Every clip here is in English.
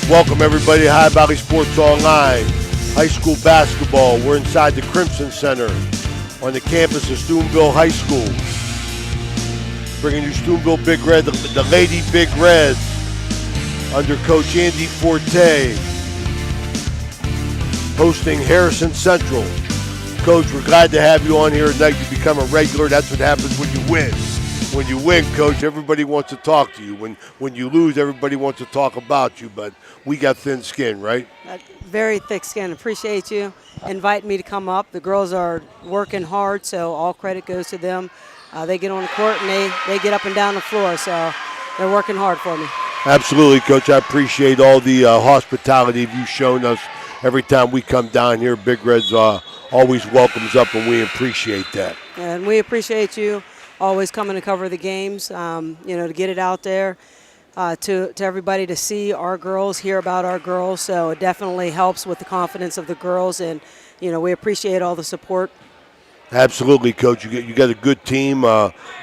Welcome everybody to High Valley Sports Online. High school basketball. We're inside the Crimson Center on the campus of Steubenville High School. Bringing you Steubenville Big Red, the Lady Big Reds, under Coach Andy Forte, hosting Harrison Central. Coach, we're glad to have you on here tonight. You become a regular. That's what happens when you win. When you win, Coach, everybody wants to talk to you. When you lose, everybody wants to talk about you. But we got thin skin, right? Very thick skin. Appreciate you inviting me to come up. The girls are working hard, so all credit goes to them. They get on the court and they get up and down the floor, so they're working hard for me. Absolutely, Coach. I appreciate all the hospitality you've shown us every time we come down here. Big Reds always welcomes up, and we appreciate that. And we appreciate you always coming to cover the games, to get it out there to everybody to see our girls, hear about our girls. So it definitely helps with the confidence of the girls, and, we appreciate all the support. Absolutely, Coach. You got a good team.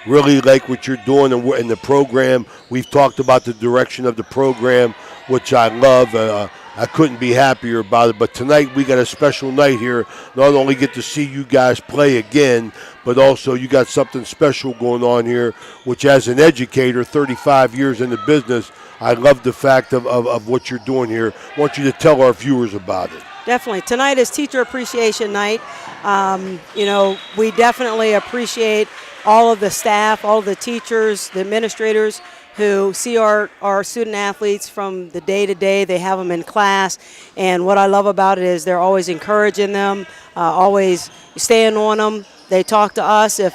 Really like what you're doing in the program. We've talked about the direction of the program, which I love. I couldn't be happier about it. But tonight we got a special night here. Not only get to see you guys play again, but also you got something special going on here, which as an educator, 35 years in the business, I love the fact of what you're doing here. I want you to tell our viewers about it. Definitely. Tonight is Teacher Appreciation Night. We definitely appreciate all of the staff, all of the teachers, the administrators who see our student athletes from the day to day. They have them in class, and what I love about it is they're always encouraging them, always staying on them. They talk to us if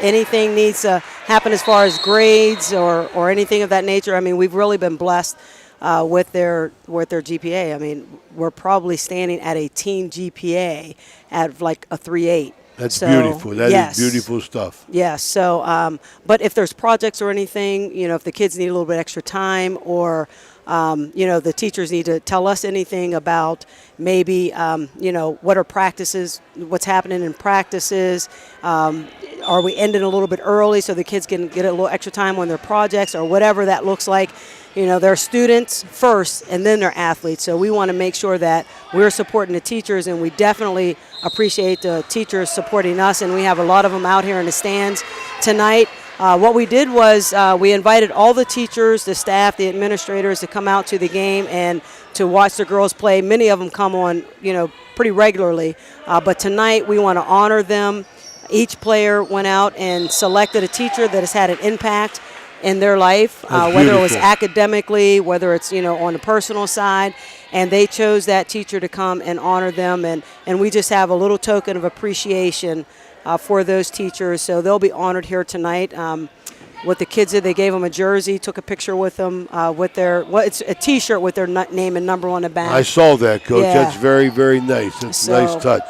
anything needs to happen as far as grades or anything of that nature. I mean, we've really been blessed with their GPA. I mean, we're probably standing at a team GPA at like a 3.8. That's beautiful. That is beautiful stuff. Yes. So, but if there's projects or anything, if the kids need a little bit extra time, or the teachers need to tell us anything about maybe what are practices, what's happening in practices. Are we ending a little bit early so the kids can get a little extra time on their projects, or whatever that looks like. They're students first and then they're athletes. So we want to make sure that we're supporting the teachers, and we definitely appreciate the teachers supporting us. And we have a lot of them out here in the stands tonight. What we did was we invited all the teachers, the staff, the administrators to come out to the game and to watch the girls play. Many of them come on, pretty regularly. But tonight we want to honor them. Each player went out and selected a teacher that has had an impact in their life, whether it was academically, whether it's, on the personal side, and they chose that teacher to come and honor them, and we just have a little token of appreciation for those teachers. So they'll be honored here tonight. What the kids did, they gave them a jersey, took a picture with them with it's a T-shirt with their name and number on the back. I saw that, Coach. Yeah. That's very, very nice. That's a nice touch.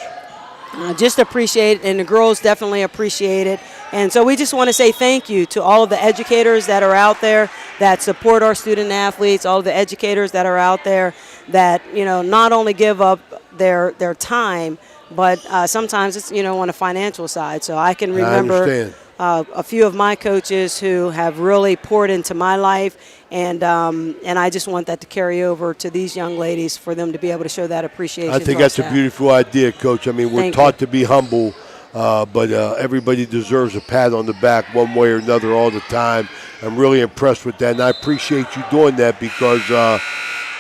Just appreciate it, and the girls definitely appreciate it. And so we just want to say thank you to all of the educators that are out there that support our student athletes, all of the educators that are out there that, not only give up their time, but sometimes it's, on the financial side. So I can remember a few of my coaches who have really poured into my life, and I just want that to carry over to these young ladies for them to be able to show that appreciation. I think that's a beautiful idea, Coach. I mean, we're taught to be humble, but everybody deserves a pat on the back one way or another all the time. I'm really impressed with that, and I appreciate you doing that because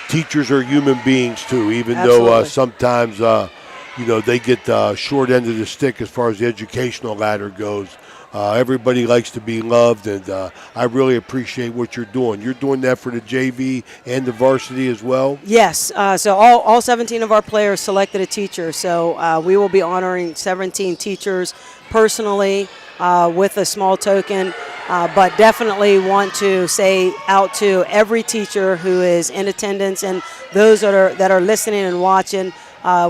teachers are human beings too, even though sometimes, they get the short end of the stick as far as the educational ladder goes. Everybody likes to be loved, and I really appreciate what you're doing. You're doing that for the JV and the varsity as well? Yes. So all 17 of our players selected a teacher. So we will be honoring 17 teachers personally with a small token, but definitely want to say out to every teacher who is in attendance and those that are listening and watching.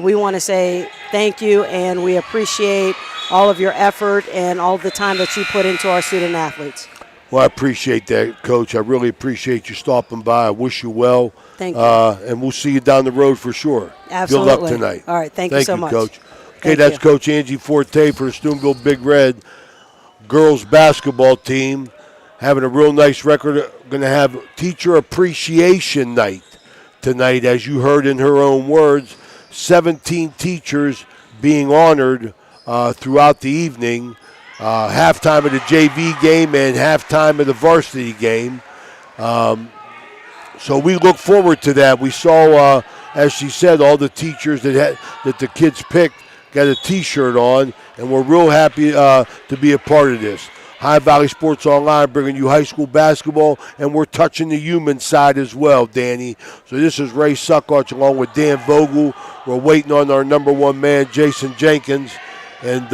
We want to say thank you, and we appreciate all of your effort and all the time that you put into our student athletes. Well, I appreciate that, Coach. I really appreciate you stopping by. I wish you well. Thank you. And we'll see you down the road for sure. Absolutely. Good luck tonight. All right. Thank you so much. Coach. Okay, that's Coach Angie Forte for the Steubenville Big Red girls basketball team. Having a real nice record. Going to have Teacher Appreciation Night tonight. As you heard in her own words, 17 teachers being honored throughout the evening. Halftime of the JV game and halftime of the varsity game. So we look forward to that. We saw, as she said, all the teachers that the kids picked got a T-shirt on, and we're real happy to be a part of this. High Valley Sports Online bringing you high school basketball, and we're touching the human side as well, Danny. So this is Ray Suckarch along with Dan Vogel. We're waiting on our number one man, Jason Jenkins, and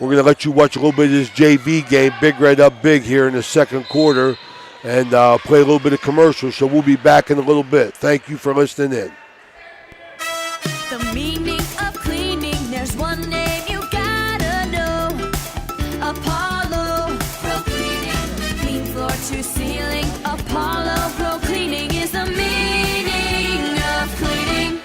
we're going to let you watch a little bit of this JV game, Big Red up big here in the second quarter, and play a little bit of commercials. So we'll be back in a little bit. Thank you for listening in. The meaning of cleaning, there's one name you gotta know. Apollo Pro Cleaning. Clean floor to ceiling. Apollo Pro Cleaning is the meaning of cleaning.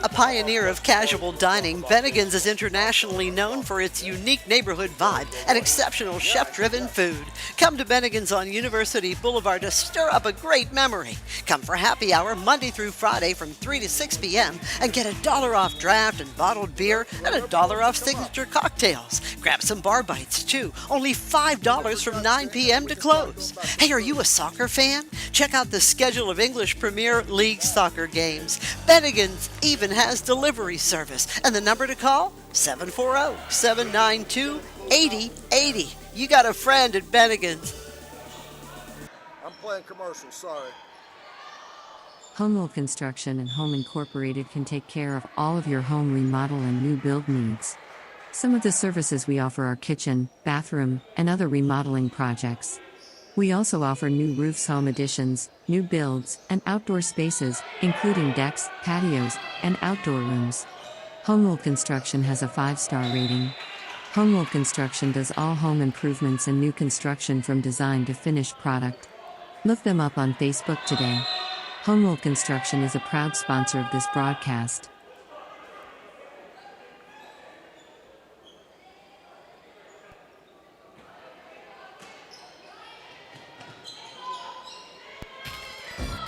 A pioneer of casual dining, Bennigan's is internationally known for its unique neighborhood vibe and exceptional chef-driven food. Come to Bennigan's on University Boulevard to stir up a great memory. Come for happy hour Monday through Friday from 3 to 6 p.m. and get $1 off draft and bottled beer and $1 off signature cocktails. Grab some bar bites too, only $5 from 9 p.m. to close. Hey, are you a soccer fan? Check out the schedule of English Premier League soccer games. Bennigan's even has delivery service, and the number to call, 740-792-8080. You got a friend at Bennigan's. I'm playing commercials, sorry. Home Construction and Home Incorporated can take care of all of your home remodel and new build needs. Some of the services we offer are kitchen, bathroom, and other remodeling projects. We also offer new roofs, home additions, new builds, and outdoor spaces, including decks, patios, and outdoor rooms. Home Construction has a 5-star rating. Home Construction does all home improvements and new construction from design to finished product. Look them up on Facebook today. Home Construction is a proud sponsor of this broadcast.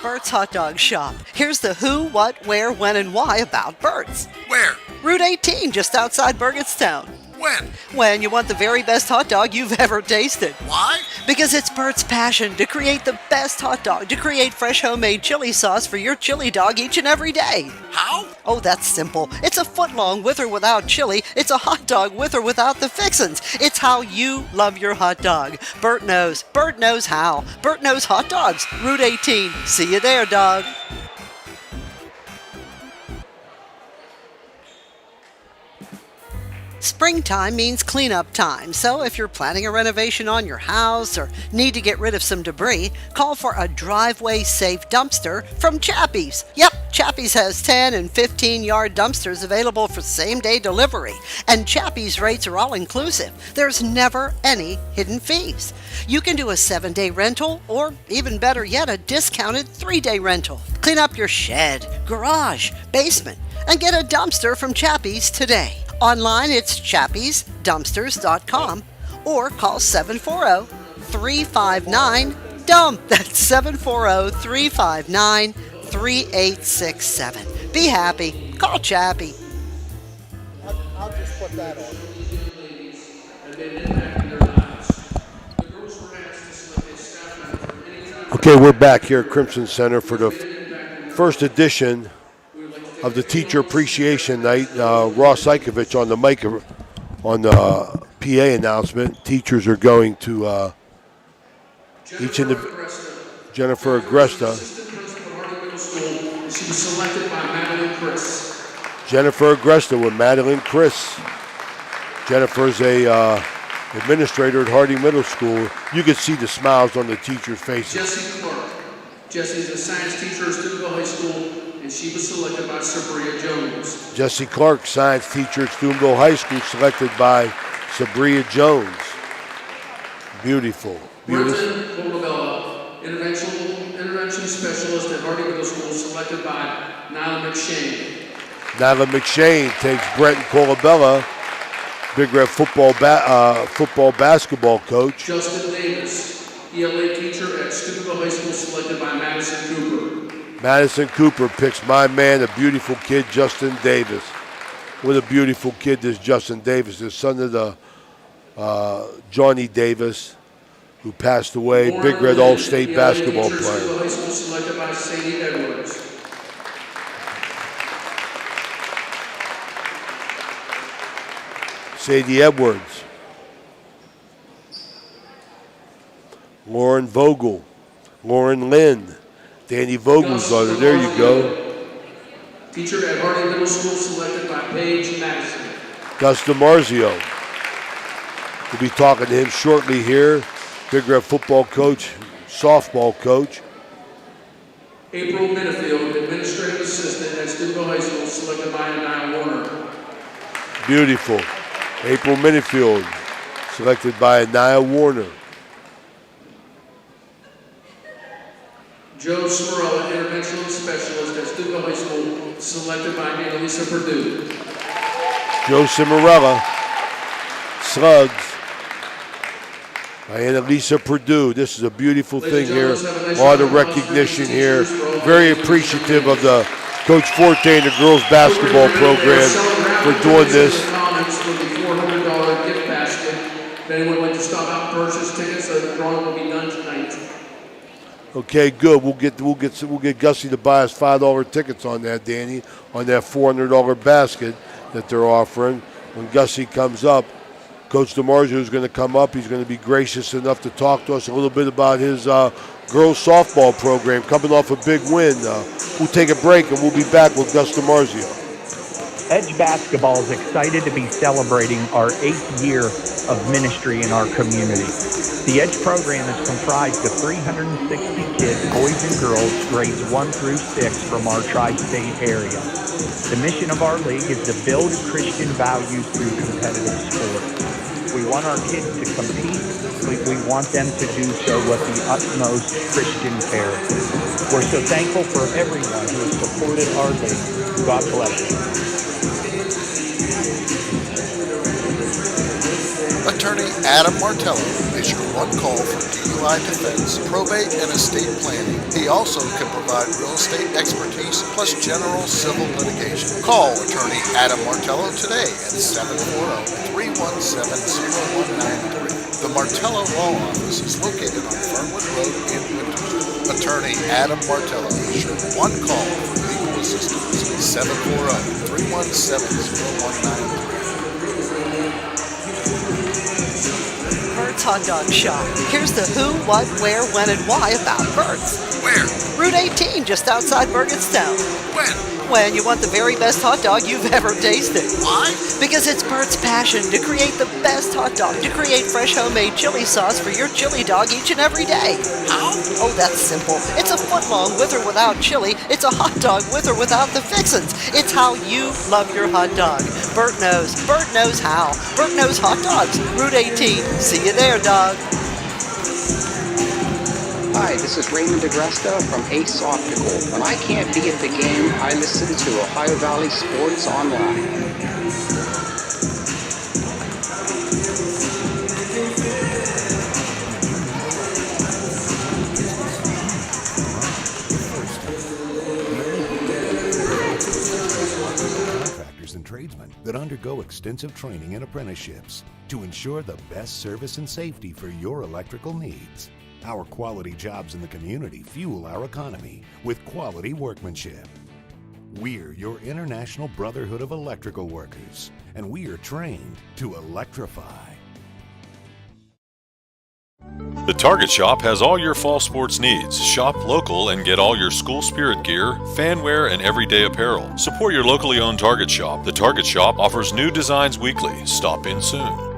Bert's Hot Dog Shop. Here's the who, what, where, when, and why about Bert's. Where? Route 18, just outside Burgettstown. When? When you want the very best hot dog you've ever tasted. Why? Because it's Bert's passion to create the best hot dog, to create fresh homemade chili sauce for your chili dog each and every day. How? Oh, that's simple. It's a foot long with or without chili. It's a hot dog with or without the fixins. It's how you love your hot dog. Bert knows. Bert knows how. Bert knows hot dogs. Route 18. See you there, dog. Springtime means cleanup time, so if you're planning a renovation on your house or need to get rid of some debris, call for a driveway-safe dumpster from Chappie's. Yep, Chappie's has 10 and 15-yard dumpsters available for same-day delivery, and Chappie's rates are all-inclusive. There's never any hidden fees. You can do a 7-day rental, or even better yet, a discounted 3-day rental. Clean up your shed, garage, basement, and get a dumpster from Chappie's today. Online, it's chappiesdumpsters.com or call 740-359-DUMP. That's 740-359-3867. Be happy. Call Chappie. I'll just put that on. Okay, we're back here at Crimson Center for the first edition of the Teacher Appreciation Night. Ross Ikovich on the mic on the PA announcement. Teachers are going to Jennifer Agresta. She was selected by Madeline Chris. Jennifer Agresta with Madeline Chris. Jennifer's a administrator at Harding Middle School. You can see the smiles on the teachers' faces. Jessie Clark. Jessie is a science teacher at Steubenville High School, and she was selected by Sabria Jones. Jessie Clark, science teacher at Steubenville High School, selected by Sabria Jones. Beautiful. Brenton Colabella, intervention specialist at Harding Middle School, selected by Nyla McShane. Nyla McShane takes Brenton Colabella Big Red football basketball coach. Justin Davis, ELA teacher at Steubenville High School, selected by Madison Cooper. Madison Cooper picks my man, a beautiful kid, Justin Davis. What a beautiful kid this Justin Davis is, son of the Johnny Davis, who passed away, Big Red All-State basketball player. Steubenville High School, selected by Sadie Edwards. Sadie Edwards. Lauren Vogel. Lauren Lynn. Danny Vogel's daughter. There you go. Teacher at Harding Middle School, selected by Paige Madison. Gus DiMarzio. We'll be talking to him shortly here. Big Red football coach, softball coach. April Minifield, administrative assistant at Steubenville High School, selected by Anaya Warner. Beautiful. April Minifield, selected by Anaya Warner. Joe Smarella, interventional specialist at Steubenville High School, selected by Annalisa Purdue. Joe Cimarella, slugs by Annalisa Purdue. This is a beautiful thing here. A lot of recognition here. Very appreciative of the Coach Forte and the girls basketball program for doing this. For the $400 gift basket. If anyone would like to stop out and purchase tickets, the drawing will be done tonight. Okay, good. We'll get Gussie to buy us $5 tickets on that, Danny, on that $400 basket that they're offering. When Gussie comes up, Coach DiMarzio is going to come up. He's going to be gracious enough to talk to us a little bit about his girls softball program coming off a big win. We'll take a break and we'll be back with Gus DiMarzio. Edge Basketball is excited to be celebrating our 8th year of ministry in our community. The Edge program is comprised of 360 kids, boys and girls, grades 1 through 6 from our tri-state area. The mission of our league is to build Christian values through competitive sport. We want our kids to compete. We want them to do so with the utmost Christian care. We're so thankful for everyone who has supported our league. God bless you. Attorney Adam Martello is your one call for DUI defense, probate, and estate planning. He also can provide real estate expertise plus general civil litigation. Call Attorney Adam Martello today at 740-317-0193. The Martello Law Office is located on Fernwood Road in Winter. Attorney Adam Martello is your one call for legal assistance. 740-317-0193. Bert's Hot Dog Shop. Here's the who, what, where, when, and why about Bert's. Where? Route 18, just outside Burgettstown. When? When you want the very best hot dog you've ever tasted. Why? Because it's Bert's passion to create the best hot dog, to create fresh homemade chili sauce for your chili dog each and every day. How? Oh, that's simple. It's a foot long with or without chili. It's a hot dog with or without the fixins. It's how you love your hot dog. Bert knows. Bert knows how. Bert knows hot dogs. Route 18. See you there, dog. Hi, this is Raymond DeGresta from Ace Optical. When I can't be at the game, I listen to Ohio Valley Sports Online. Contractors and tradesmen that undergo extensive training and apprenticeships to ensure the best service and safety for your electrical needs. Our quality jobs in the community fuel our economy with quality workmanship. We're your International Brotherhood of Electrical Workers, and we are trained to electrify. The Target Shop has all your fall sports needs. Shop local and get all your school spirit gear, fanwear, and everyday apparel. Support your locally owned Target Shop. The Target Shop offers new designs weekly. Stop in soon.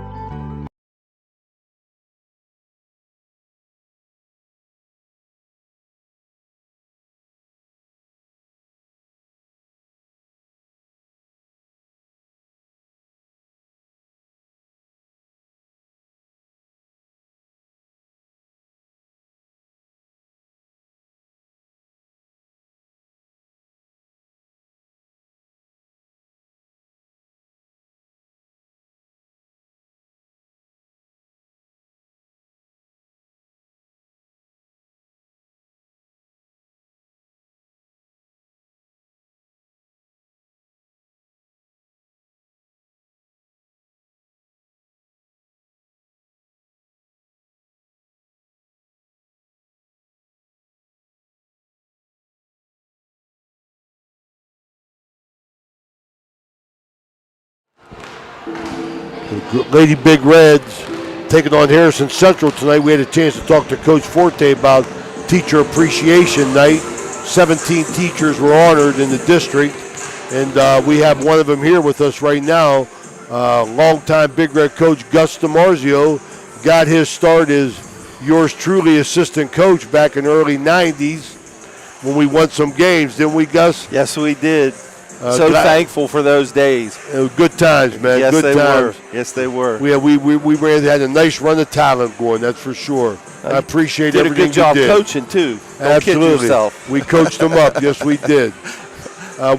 The Lady Big Reds taking on Harrison Central tonight. We had a chance to talk to Coach Forte about Teacher Appreciation Night. 17 teachers were honored in the district, and we have one of them here with us right now. Longtime Big Red coach Gus DiMarzio got his start as yours truly assistant coach back in the early 90s when we won some games, didn't we, Gus? Yes, we did. Thankful for those days. Good times, man. Yes, good times. Yes, they were. We had a nice run of talent going, that's for sure. I appreciate everything you did. Did a good job coaching, too. Don't kid yourself. We coached them up. Yes, we did.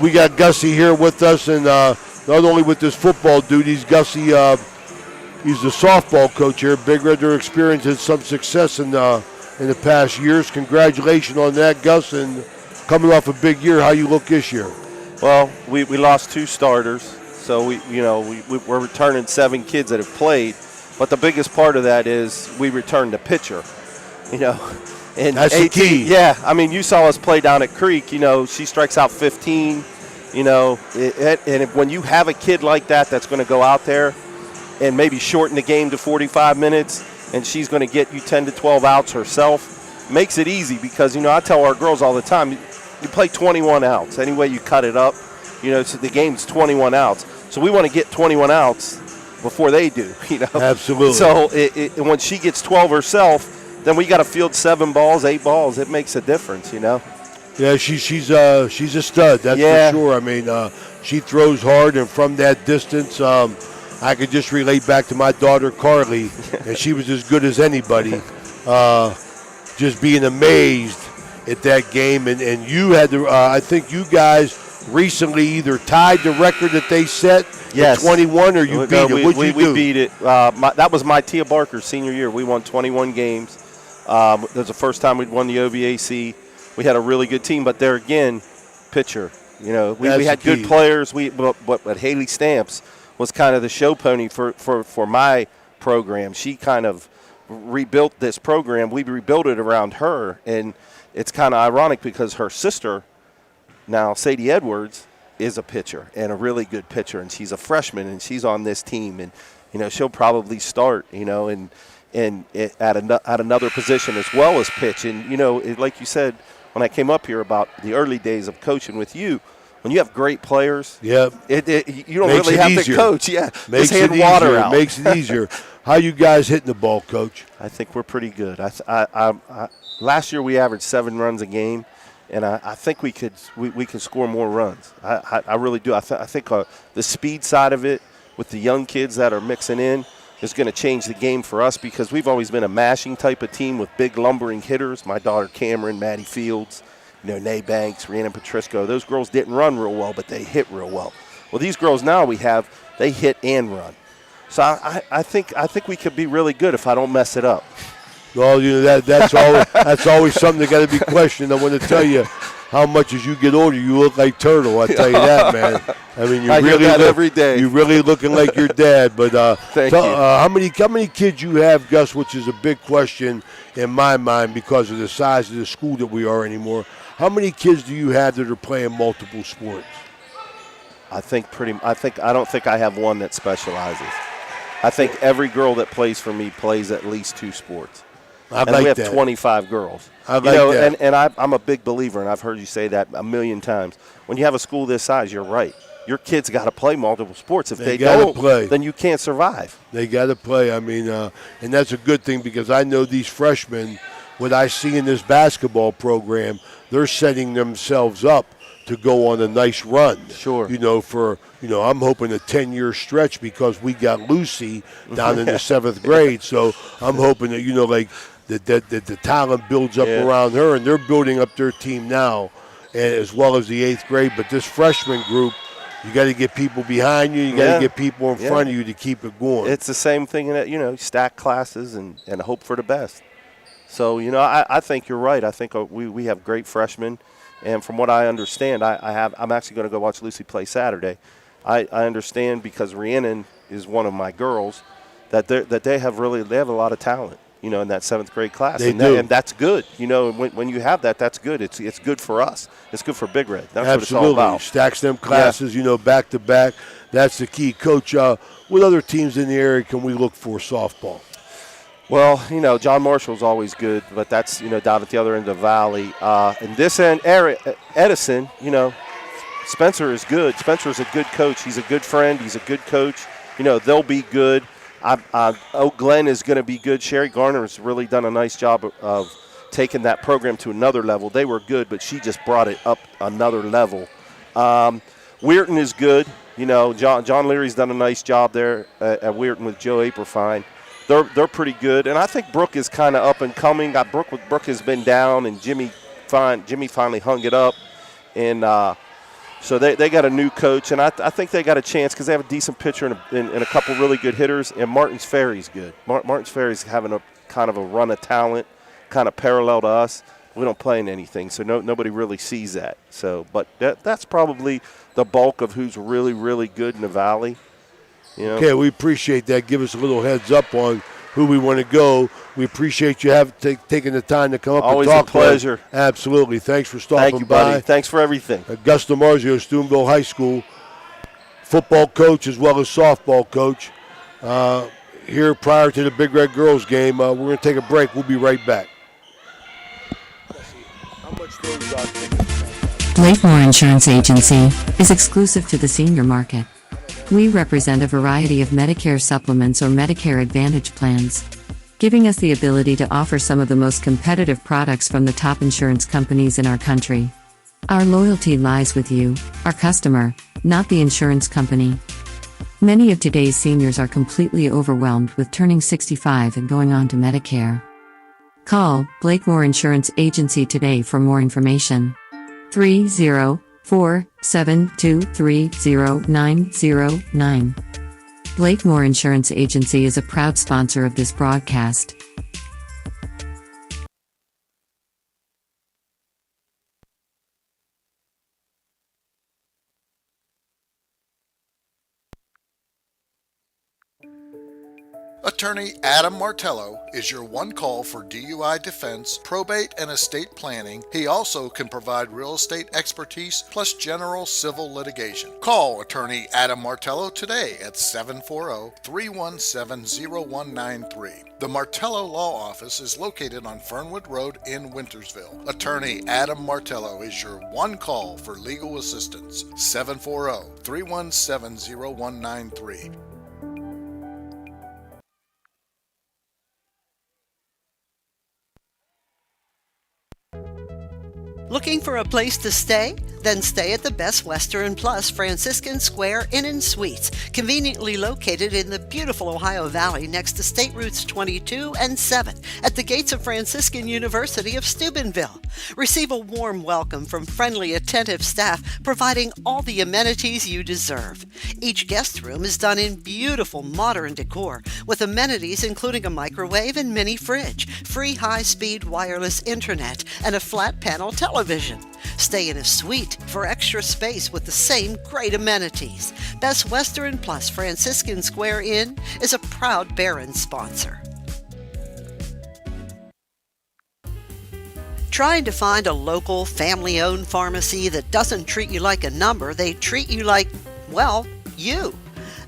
We got Gussie here with us, and not only with his football duties, Gussie, he's the softball coach here. Big Red, their experience has some success in the past years. Congratulations on that, Gus, and coming off a big year. How you look this year? Well, we lost 2 starters, so we're returning 7 kids that have played. But the biggest part of that is we returned a pitcher, And that's the key. Yeah, I mean, you saw us play down at Creek. She strikes out 15. And when you have a kid like that that's going to go out there and maybe shorten the game to 45 minutes, and she's going to get you 10 to 12 outs herself, makes it easy because I tell our girls all the time. You play 21 outs. Any way you cut it up, so the game's 21 outs. So we want to get 21 outs before they do, Absolutely. So when she gets 12 herself, then we got to field 7 balls, 8 balls. It makes a difference, Yeah, she's a stud, that's for sure. I mean, she throws hard, and from that distance, I could just relate back to my daughter Carly, and she was as good as anybody. Just being amazed at that game, and you had to. I think you guys recently either tied the record that they set at 21, or you beat it. What'd you do? We beat it. That was my Tia Barker's senior year. We won 21 games. That was the first time we'd won the OVAC. We had a really good team, but there again, pitcher. We had good players. But Haley Stamps was kind of the show pony for my program. She kind of rebuilt this program. We rebuilt it around her, and it's kind of ironic because her sister, now Sadie Edwards, is a pitcher and a really good pitcher, and she's a freshman, and she's on this team, and she'll probably start, and at another position as well as pitch. And like you said when I came up here about the early days of coaching with you, when you have great players, you don't really have to coach. Yeah, makes just hand it water easier. out. Makes it easier. How you guys hitting the ball, Coach? I think we're pretty good. Last year we averaged 7 runs a game, and I think we could score more runs. I really do. I think the speed side of it with the young kids that are mixing in is going to change the game for us because we've always been a mashing type of team with big lumbering hitters. My daughter Cameron, Maddie Fields, Nay Banks, Rhiannon Petrisco. Those girls didn't run real well, but they hit real well. Well, these girls now they hit and run. So I think we could be really good if I don't mess it up. Well, that's always something that got to be questioned. I want to tell you, how much as you get older, you look like Turtle. I tell you that, man. I mean, I hear that every day. You're really looking like your dad. But Thank you. How many kids you have, Gus? Which is a big question in my mind because of the size of the school that we are anymore. How many kids do you have that are playing multiple sports? I don't think I have one that specializes. I think every girl that plays for me plays at least 2 sports. We have 25 girls. that. And I'm a big believer, and I've heard you say that a million times. When you have a school this size, you're right. Your kids got to play multiple sports. If they don't, then you can't survive. They got to play. I mean, and that's a good thing because I know these freshmen, what I see in this basketball program, they're setting themselves up to go on a nice run. Sure. I'm hoping a 10-year stretch because we got Lucy down in the 7th grade. So I'm hoping that, that the talent builds up around her, and they're building up their team now, as well as the 8th grade. But this freshman group, you got to get people behind you. You got to get people in front of you to keep it going. It's the same thing in stack classes and hope for the best. So, I think you're right. I think we have great freshmen. And from what I understand, I'm actually going to go watch Lucy play Saturday. I understand because Rhiannon is one of my girls that they have a lot of talent. in that 7th grade class. They do. And that's good. When you have that, that's good. It's good for us. It's good for Big Red. That's Absolutely. what it's all about. Stacks them classes, back to back. That's the key. Coach, what other teams in the area can we look for softball? Well, John Marshall's always good, but that's, down at the other end of the valley. In this end, Edison, Spencer is good. Spencer's a good coach. He's a good friend. He's a good coach. They'll be good. Glenn is going to be good. Sherry Garner has really done a nice job of taking that program to another level. They were good, but she just brought it up another level. Weirton is good. John Leary's done a nice job there at Weirton with Joe Aperfine. They're pretty good, and I think Brooke is kind of up and coming. Brooke has been down, and Jimmy finally hung it up, and so they got a new coach, and I think they got a chance because they have a decent pitcher and a couple really good hitters, and Martins Ferry's good. Martins Ferry's having a kind of a run of talent, kind of parallel to us. We don't play in anything, so nobody really sees that. So, but that's probably the bulk of who's really, really good in the Valley. Okay, we appreciate that. Give us a little heads up on who we want to go. We appreciate you taking the time to come up Always and talk. A pleasure. Absolutely. Thanks for stopping by. Thank you, buddy. Thanks for everything. Augusta Marzio, Steubenville High School, football coach as well as softball coach. Here prior to the Big Red Girls game, we're going to take a break. We'll be right back. Blakemore Insurance Agency is exclusive to the senior market. We represent a variety of Medicare supplements or Medicare Advantage plans, giving us the ability to offer some of the most competitive products from the top insurance companies in our country. Our loyalty lies with you, our customer, not the insurance company. Many of today's seniors are completely overwhelmed with turning 65 and going on to Medicare. Call Blakemore Insurance Agency today for more information. 304-723-0909. Blakemore Insurance Agency is a proud sponsor of this broadcast. Attorney Adam Martello is your one call for DUI defense, probate, and estate planning. He also can provide real estate expertise plus general civil litigation. Call Attorney Adam Martello today at 740-317-0193. The Martello Law Office is located on Fernwood Road in Wintersville. Attorney Adam Martello is your one call for legal assistance. 740-317-0193. Looking for a place to stay? Then stay at the Best Western Plus Franciscan Square Inn & Suites, conveniently located in the beautiful Ohio Valley next to State Routes 22 and 7 at the gates of Franciscan University of Steubenville. Receive a warm welcome from friendly, attentive staff, providing all the amenities you deserve. Each guest room is done in beautiful modern decor, with amenities including a microwave and mini fridge, free high-speed wireless internet, and a flat-panel television. Stay in a suite for extra space with the same great amenities. Best Western Plus Franciscan Square Inn is a proud Barron sponsor. Trying to find a local, family-owned pharmacy that doesn't treat you like a number, they treat you like, well, you.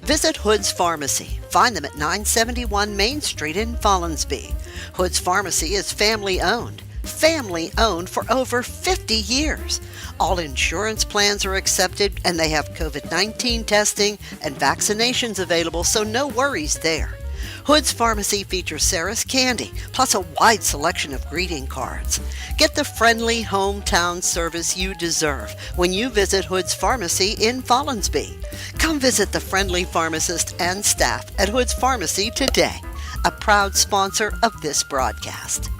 Visit Hood's Pharmacy. Find them at 971 Main Street in Follinsby. Hood's Pharmacy is family-owned. Family-owned for over 50 years. All insurance plans are accepted, and they have COVID-19 testing and vaccinations available, so no worries there. Hood's Pharmacy features Sarah's Candy, plus a wide selection of greeting cards. Get the friendly hometown service you deserve when you visit Hood's Pharmacy in Follinsby. Come visit the friendly pharmacist and staff at Hood's Pharmacy today, a proud sponsor of this broadcast.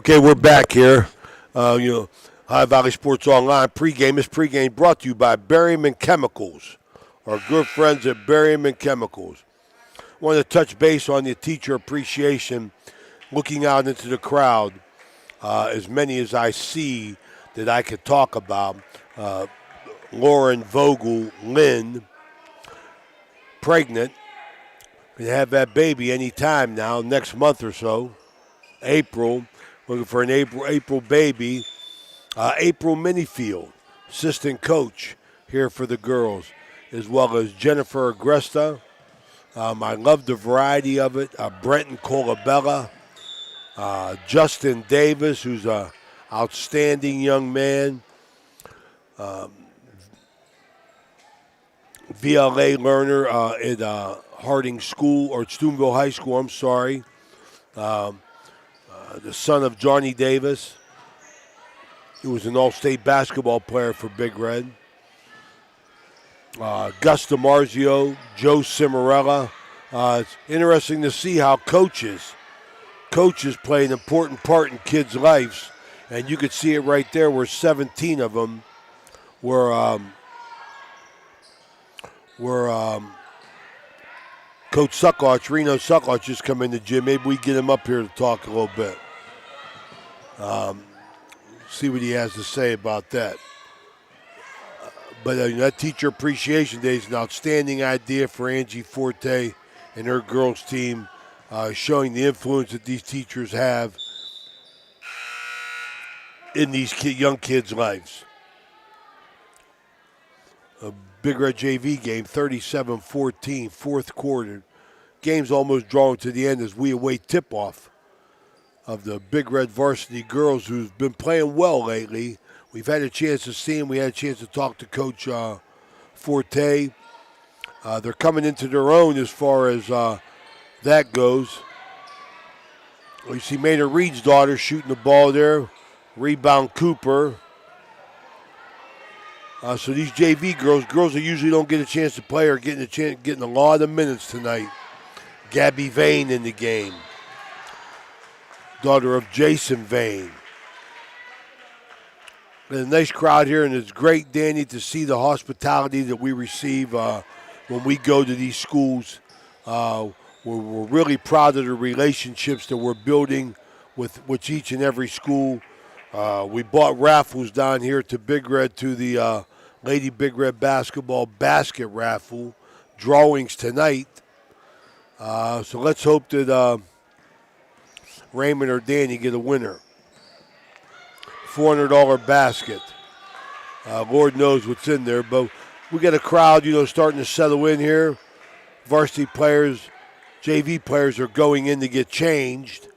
Okay, we're back here. High Valley Sports Online pregame. This pregame brought to you by Berryman Chemicals, our good friends at Berryman Chemicals. I want to touch base on the teacher appreciation, looking out into the crowd. As many as I see that I could talk about. Lauren Vogel, Lynn, pregnant. Can have that baby any time now, next month or so. April, looking for an April baby. April Minifield, assistant coach here for the girls, as well as Jennifer Agresta. I love the variety of it. Brenton Colabella. Justin Davis, who's an outstanding young man. VLA learner at Harding School, or Steubenville High School, I'm sorry. The son of Johnny Davis, who was an all-state basketball player for Big Red. Gus DiMarzio, Joe Cimarella. It's interesting to see how coaches play an important part in kids' lives, and you could see it right there where 17 of them were Coach Suckoch, Reno Suckoch, just come in the gym. Maybe we get him up here to talk a little bit. See what he has to say about that. But that Teacher Appreciation Day is an outstanding idea for Angie Forte and her girls team, showing the influence that these teachers have in these young kids' lives. A Big Red JV game, 37-14, fourth quarter. Game's almost drawing to the end as we await tip-off of the Big Red Varsity girls, who've been playing well lately. We've had a chance to see them. We had a chance to talk to Coach Forte. They're coming into their own as far as that goes. You see Maynard Reed's daughter shooting the ball there. Rebound Cooper. So these JV girls that usually don't get a chance to play are getting a lot of minutes tonight. Gabby Vane in the game. Daughter of Jason Vane. There's a nice crowd here, and it's great, Danny, to see the hospitality that we receive when we go to these schools. We're really proud of the relationships that we're building with each and every school. We bought raffles down here to Big Red, to the Lady Big Red basketball basket raffle. Drawings tonight. So let's hope that Raymond or Danny get a winner. $400 basket. Lord knows what's in there, but we got a crowd, starting to settle in here. Varsity players, JV players are going in to get changed.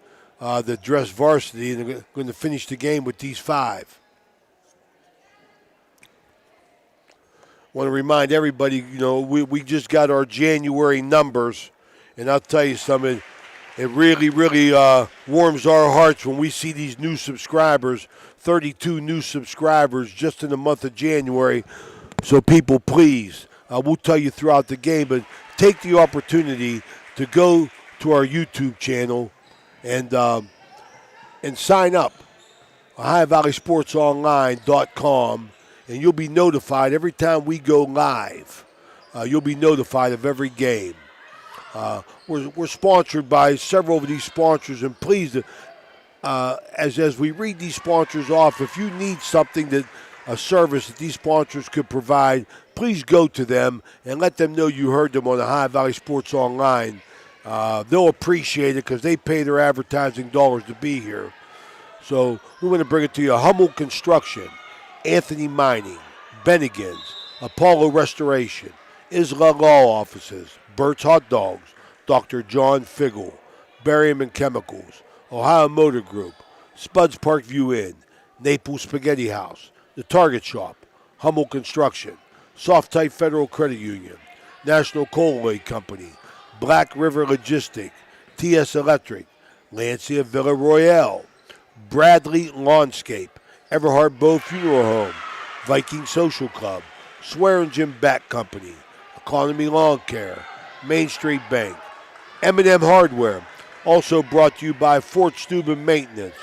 That dress varsity, and they're going to finish the game with these five. Want to remind everybody, we just got our January numbers, and I'll tell you something. It really, really warms our hearts when we see these new subscribers, 32 new subscribers just in the month of January. So people, please, we'll tell you throughout the game, but take the opportunity to go to our YouTube channel and sign up, HighValleySportsOnline.com, and you'll be notified every time we go live. You'll be notified of every game. We're sponsored by several of these sponsors, and please, as we read these sponsors off, if you need something, a service that these sponsors could provide, please go to them and let them know you heard them on the High Valley Sports Online. They'll appreciate it because they pay their advertising dollars to be here. So we want to bring it to you. Hummel Construction, Anthony Mining, Bennigan's, Apollo Restoration, Isla Law Offices, Burt's Hot Dogs, Dr. John Figgle, Berryman Chemicals, Ohio Motor Group, Spuds Parkview Inn, Naples Spaghetti House, The Target Shop, Hummel Construction, Soft Type Federal Credit Union, National Coal Oil Company, Black River Logistic, TS Electric, Lancia Villa Royale, Bradley Lawnscape, Everhard Bow Funeral Home, Viking Social Club, Swearingen Bat Company, Economy Lawn Care, Main Street Bank, M&M Hardware, also brought to you by Fort Steuben Maintenance,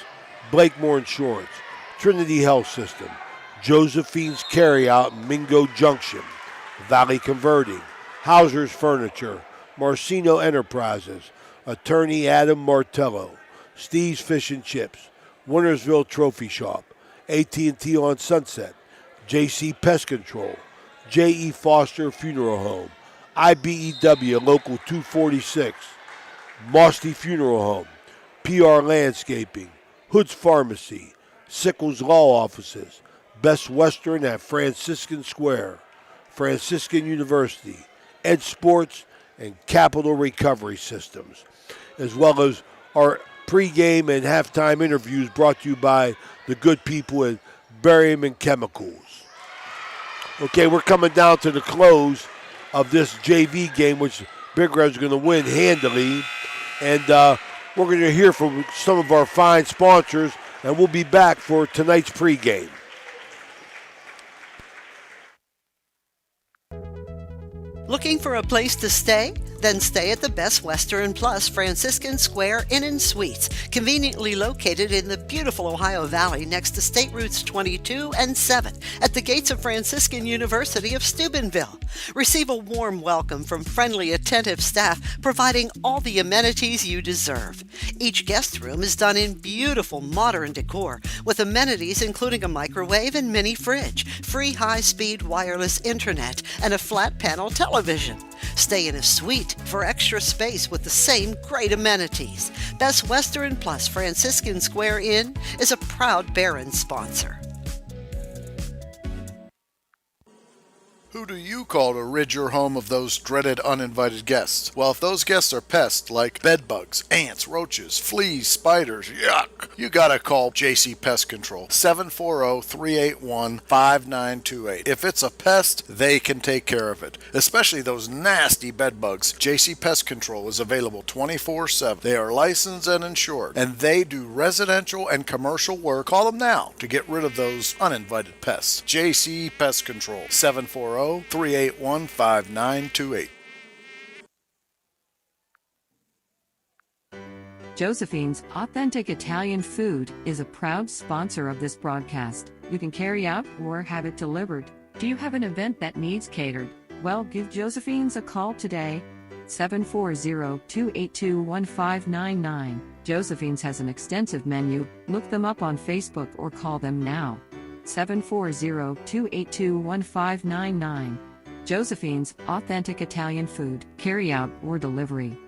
Blakemore Insurance, Trinity Health System, Josephine's Carryout in Mingo Junction, Valley Converting, Hauser's Furniture, Marcino Enterprises, Attorney Adam Martello, Steve's Fish and Chips, Wintersville Trophy Shop, AT&T on Sunset, JC Pest Control, J.E. Foster Funeral Home, IBEW Local 246, Mosty Funeral Home, PR Landscaping, Hood's Pharmacy, Sickles Law Offices, Best Western at Franciscan Square, Franciscan University, Ed Sports, and Capital Recovery Systems, as well as our pregame and halftime interviews brought to you by the good people at Berryman Chemicals. Okay, we're coming down to the close of this JV game, which Big Red's going to win handily. And we're going to hear from some of our fine sponsors, and we'll be back for tonight's pregame. Looking for a place to stay? Then stay at the Best Western Plus Franciscan Square Inn and Suites, conveniently located in the beautiful Ohio Valley next to State Routes 22 and 7 at the gates of Franciscan University of Steubenville. Receive a warm welcome from friendly, attentive staff, providing all the amenities you deserve. Each guest room is done in beautiful modern decor, with amenities including a microwave and mini fridge, free high-speed wireless internet, and a flat-panel television. Stay in a suite for extra space with the same great amenities. Best Western Plus Franciscan Square Inn is a proud Barron sponsor. Who do you call to rid your home of those dreaded uninvited guests? Well, if those guests are pests like bedbugs, ants, roaches, fleas, spiders, yuck, you gotta call JC Pest Control, 740-381-5928. If it's a pest, they can take care of it, especially those nasty bedbugs. JC Pest Control is available 24/7. They are licensed and insured, and they do residential and commercial work. Call them now to get rid of those uninvited pests. JC Pest Control, 740-381-5928. Josephine's Authentic Italian Food is a proud sponsor of this broadcast. You can carry out or have it delivered. Do you have an event that needs catered? Well, give Josephine's a call today. 740-282-1599. Josephine's has an extensive menu. Look them up on Facebook or call them now. 740-282-1599. Josephine's Authentic Italian Food, carry out or delivery.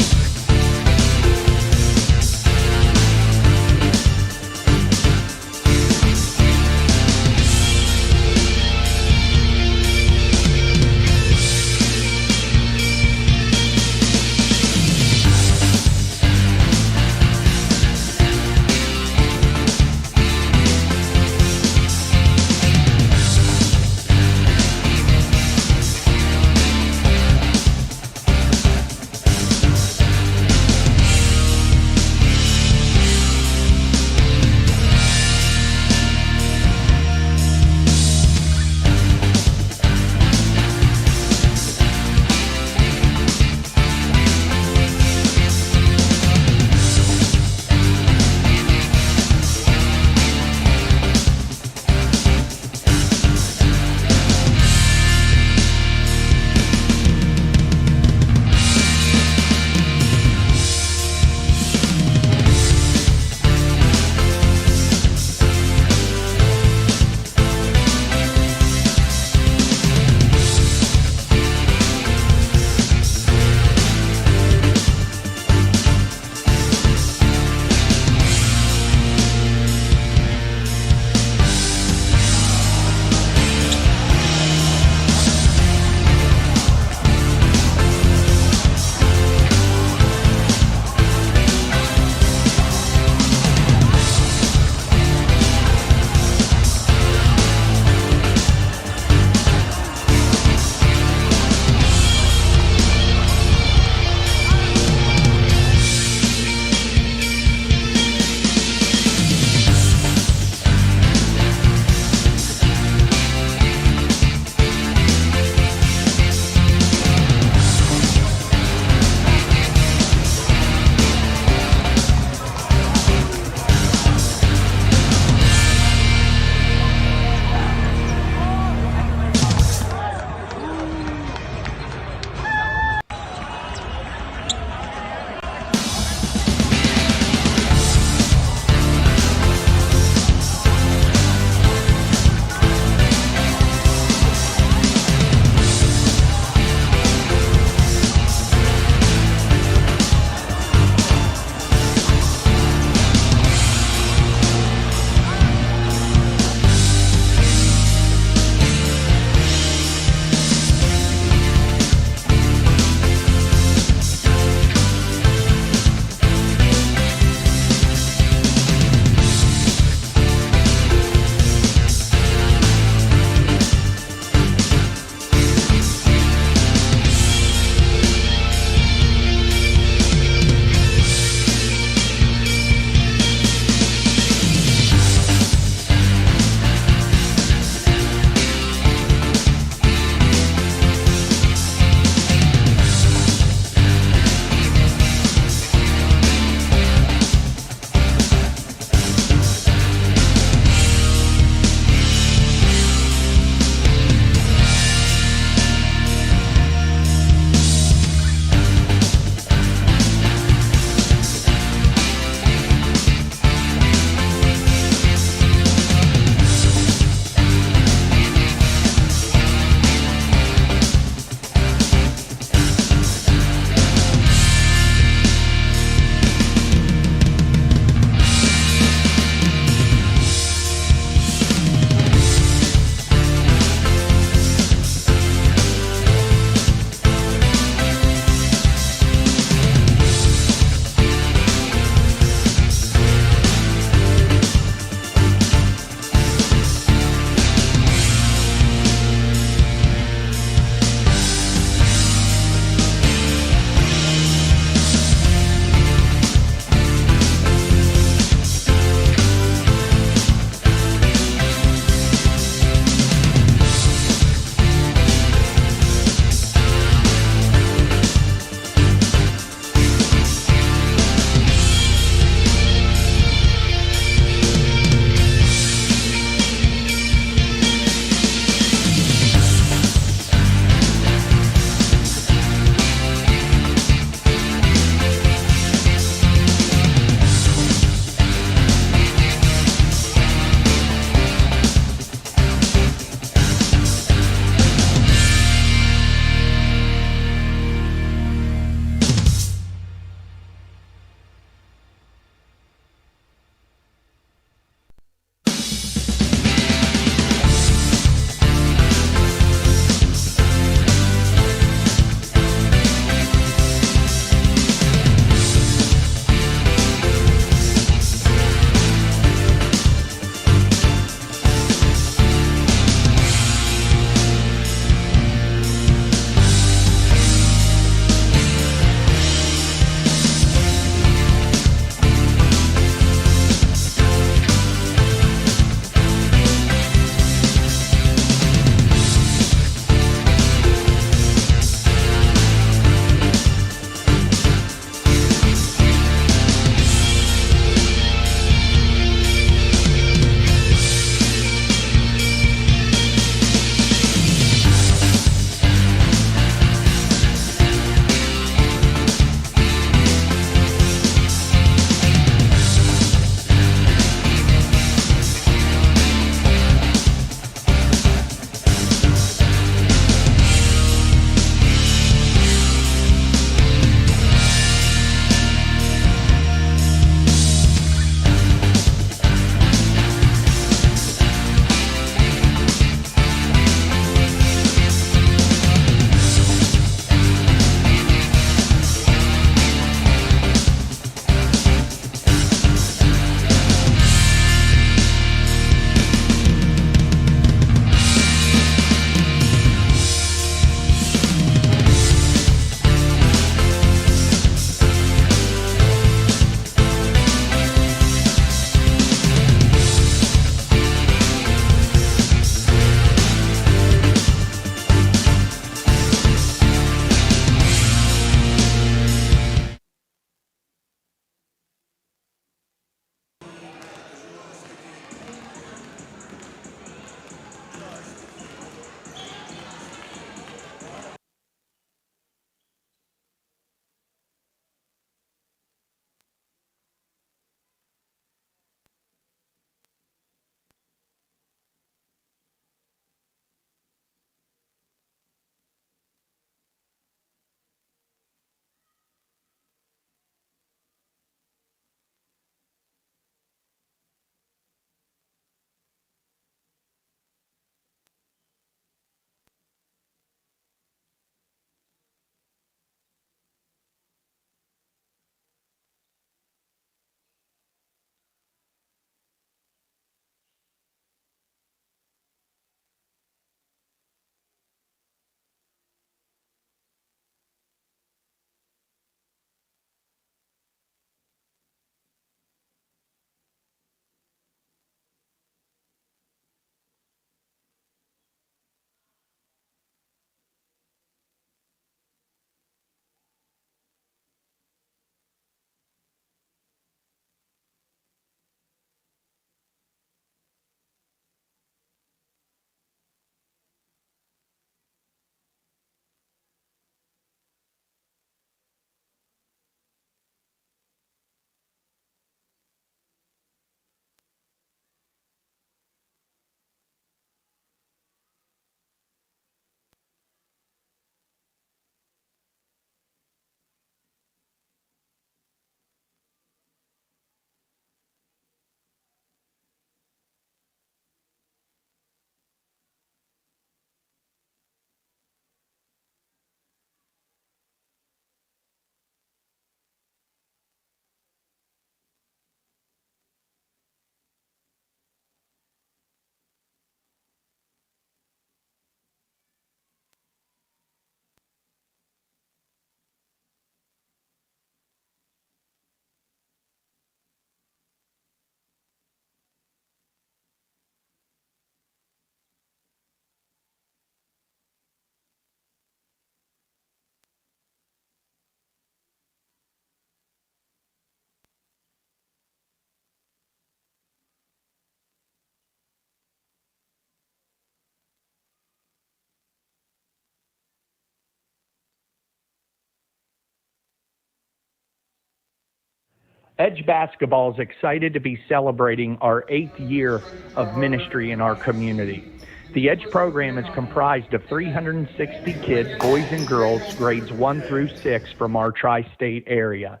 Edge Basketball is excited to be celebrating our 8th year of ministry in our community. The Edge program is comprised of 360 kids, boys and girls, grades 1 through 6 from our tri-state area.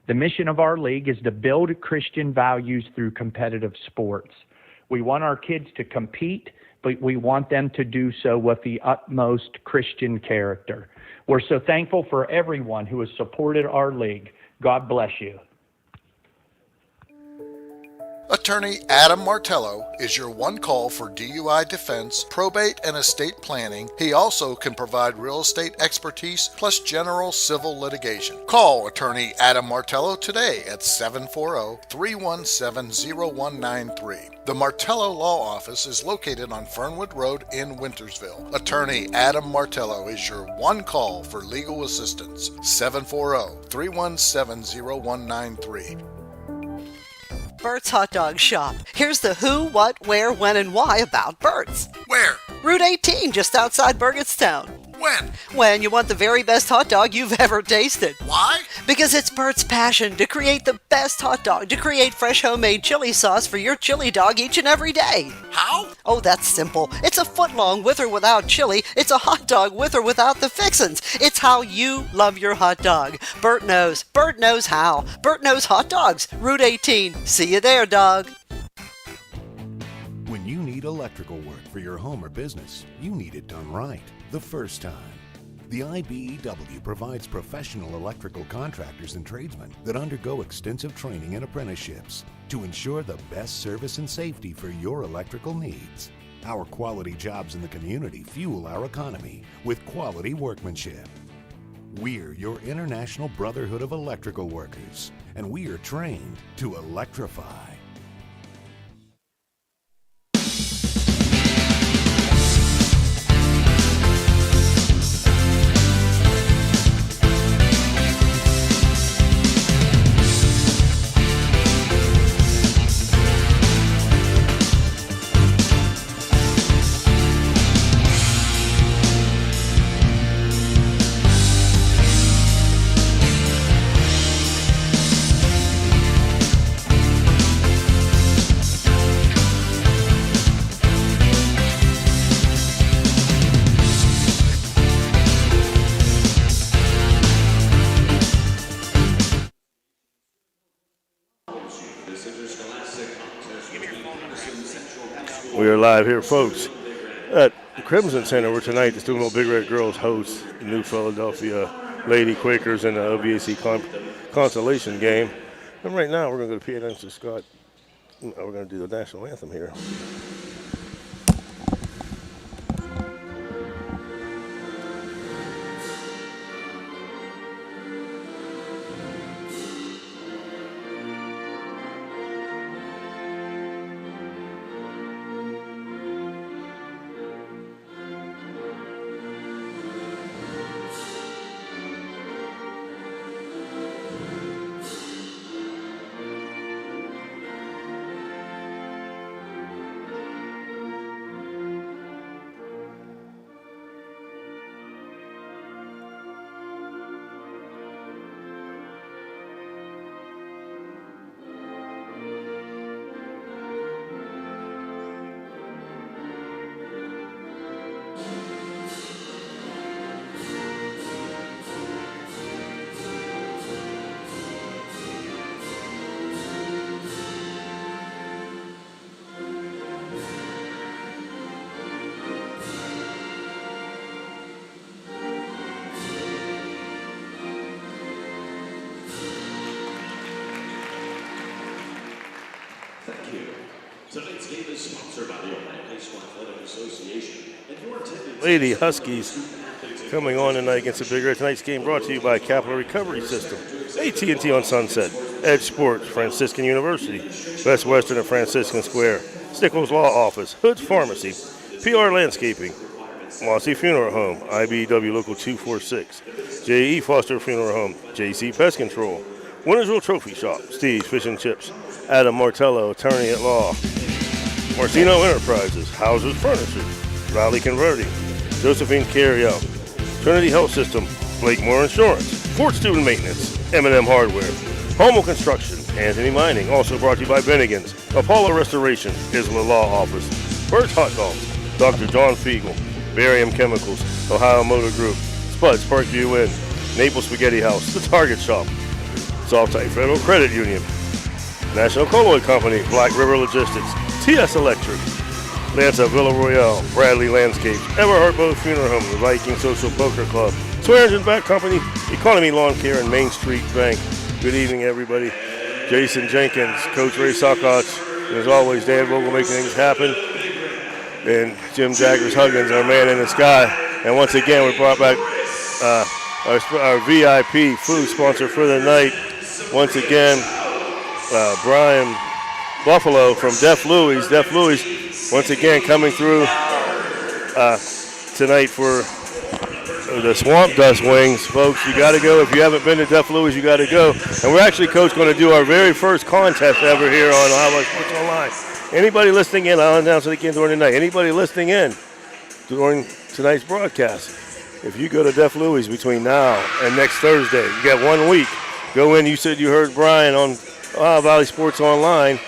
The mission of our league is to build Christian values through competitive sports. We want our kids to compete, but we want them to do so with the utmost Christian character. We're so thankful for everyone who has supported our league. God bless you. Attorney Adam Martello is your one call for DUI defense, probate, and estate planning. He also can provide real estate expertise plus general civil litigation. Call Attorney Adam Martello today at 740-317-0193. The Martello Law Office is located on Fernwood Road in Wintersville. Attorney Adam Martello is your one call for legal assistance. 740-317-0193. Bert's Hot Dog Shop. Here's the who, what, where, when, and why about Bert's. Where? Route 18, just outside Burgettstown. When? When you want the very best hot dog you've ever tasted. Why? Because it's Bert's passion to create the best hot dog, to create fresh homemade chili sauce for your chili dog each and every day. How? Oh, that's simple. It's a foot long with or without chili. It's a hot dog with or without the fixins. It's how you love your hot dog. Bert knows. Bert knows how. Bert knows hot dogs. Route 18. See you there, dog. When you need electrical work for your home or business, you need it done right the first time. The IBEW provides professional electrical contractors and tradesmen that undergo extensive training and apprenticeships to ensure the best service and safety for your electrical needs. Our quality jobs in the community fuel our economy with quality workmanship. We're your International Brotherhood of Electrical Workers, and we are trained to electrify. We are live here, folks, at the Crimson Center, where tonight the Steubenville Big Red Girls host the New Philadelphia Lady Quakers in the OVAC Constellation game. And right now we're going to go to P.A. Anderson Scott. We're going to do the national anthem here. Tonight's game is sponsored by the Ohio High School Athletic Association. And your attendance Lady Huskies coming on tonight against the Big Red. Tonight's game brought to you by Capital Recovery System, AT&T on Sunset, Edge Sports, Franciscan University, Best Western at Franciscan Square, Stickles Law Office, Hood's Pharmacy, PR Landscaping, Mossy Funeral Home, IBEW Local 246, JE Foster Funeral Home, JC Pest Control, Wintersville Trophy Shop, Steve's Fish and Chips, Adam Martello, Attorney at Law, Marcino Enterprises, Hauser's Furniture, Valley Converting, Josephine Carryout, Trinity Health System, Blakemore Insurance, Fort Student Maintenance, M&M Hardware, Homo Construction, Anthony Mining. Also brought to you by Bennigan's, Apollo Restoration, Isla Law Office, Birch Hot Dogs, Dr. John Fiegel, Barium Chemicals, Ohio Motor Group, Spuds Parkview Inn, Naples Spaghetti House, The Target Shop, Salt-Tight Federal Credit Union, National Colloid Company, Black River Logistics, TS Electric, Lanza Villa Royale, Bradley Landscapes, Everhart Bow Funeral Home, the Viking Social Poker Club, Swearingen Bat Company, Economy Lawn Care, and Main Street Bank. Good evening, everybody. Jason Jenkins, Coach Ray Sokoch, and as always, Dan Vogel making things happen, and Jim Jaggers Huggins, our man in the sky. And once again, we brought back our VIP food sponsor for the night. Once again, Brian Buffalo from Def Louie's. Def Louie's, once again, coming through tonight for the Swamp Dust Wings. Folks, you got to go. If you haven't been to Def Louie's, you got to go. And we're actually, Coach, going to do our very first contest ever here on Ohio Valley Sports Online. Anybody listening in, I'll announce it again during the night. Anybody listening in during tonight's broadcast, if you go to Def Louie's between now and next Thursday, you got 1 week. Go in. You said you heard Brian on Ohio Valley Sports Online.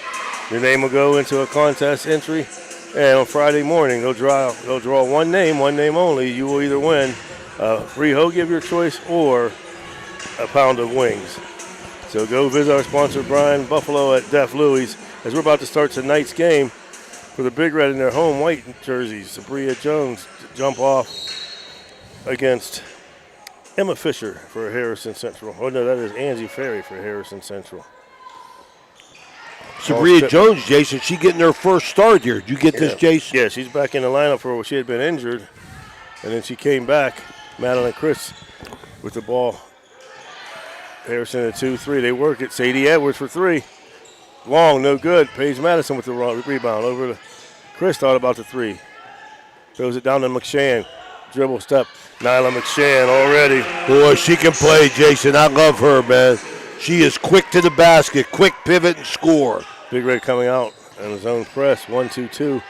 Your name will go into a contest entry, and on Friday morning they'll draw one name only. You will either win a free hoagie of your choice or a pound of wings. So go visit our sponsor Brian Buffalo at Def Louie's as we're about to start tonight's game for the Big Red in their home white jerseys. Sabria Jones to jump off against Emma Fisher for Harrison Central. Oh no, that is Angie Ferry for Harrison Central. Sabria Jones, Jason, she getting her first start here. Did you get this, Jason? Yeah, she's back in the lineup for she had been injured, and then she came back. Madeline Chris with the ball. Harrison at 2-3. They work it. Sadie Edwards for 3. Long, no good. Paige Madison with the rebound. Over to Chris, thought about the 3. Throws it down to McShann. Dribble step. Nyla McShann already. Boy, she can play, Jason. I love her, man. She is quick to the basket, quick pivot and score. Big Red coming out in his own press. 1-2-2.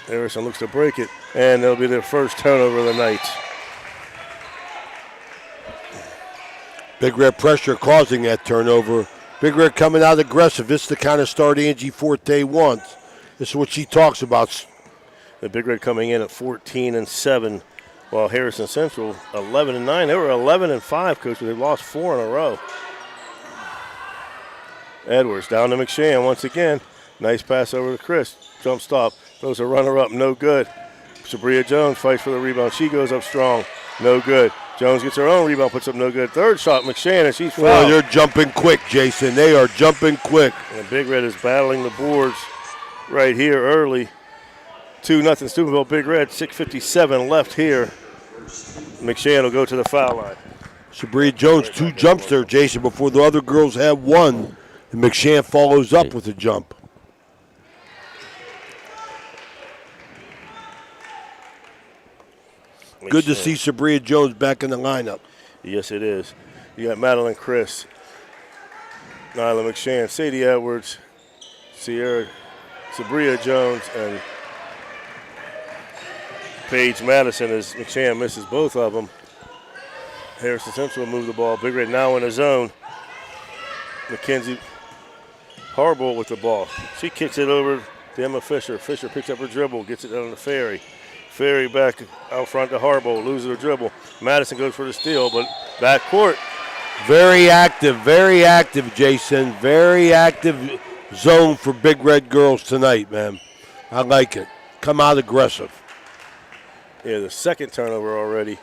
Harrison looks to break it, and it'll be their first turnover of the night. Big Red pressure causing that turnover. Big Red coming out aggressive. This is the kind of start Angie Forte wants. This is what she talks about. The Big Red coming in at 14-7, while Harrison Central 11-9. They were 11-5, Coach, but they've lost 4 in a row. Edwards down to McShann once again. Nice pass over to Chris. Jump stop. Throws a runner up. No good. Sabria Jones fights for the rebound. She goes up strong. No good. Jones gets her own rebound, puts up no good. Third shot, McShann, and she's fouled. Well, they're jumping quick, Jason. They are jumping quick. And Big Red is battling the boards right here early. 2-0 Steubenville Big Red. 6:57 left here. McShann will go to the foul line. Sabria Jones, 2 jumps there, Jason, before the other girls have 1. And McShann follows up with a jump. Good to see Sabria Jones back in the lineup. Yes, it is. You got Madeline Chris, Nyla McShann, Sadie Edwards, Sabria Jones, and Paige Madison as McShann misses both of them. Harrison Central will move the ball. Big Red now in the zone. Mackenzie Harbaugh with the ball. She kicks it over to Emma Fisher. Fisher picks up her dribble, gets it down to Ferry. Ferry back out front to Harbaugh, loses her dribble. Madison goes for the steal, but back court. Very active, Jason. Very active zone for Big Red girls tonight, man. I like it. Come out aggressive. Yeah, the second turnover already.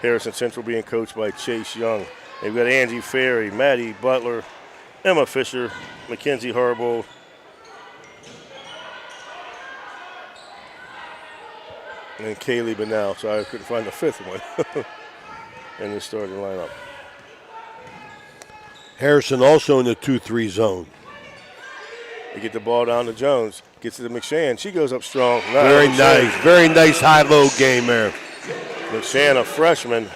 Harrison Central being coached by Chase Young. They've got Angie Ferry, Maddie Butler, Emma Fisher, Mackenzie Harbaugh, and Kaylee Benell. So I couldn't find the 5th one in the starting lineup. Harrison also in the 2-3 zone. They get the ball down to Jones. Gets it to McShann. She goes up strong. Very nice. Very nice high-low game there. McShann, a freshman.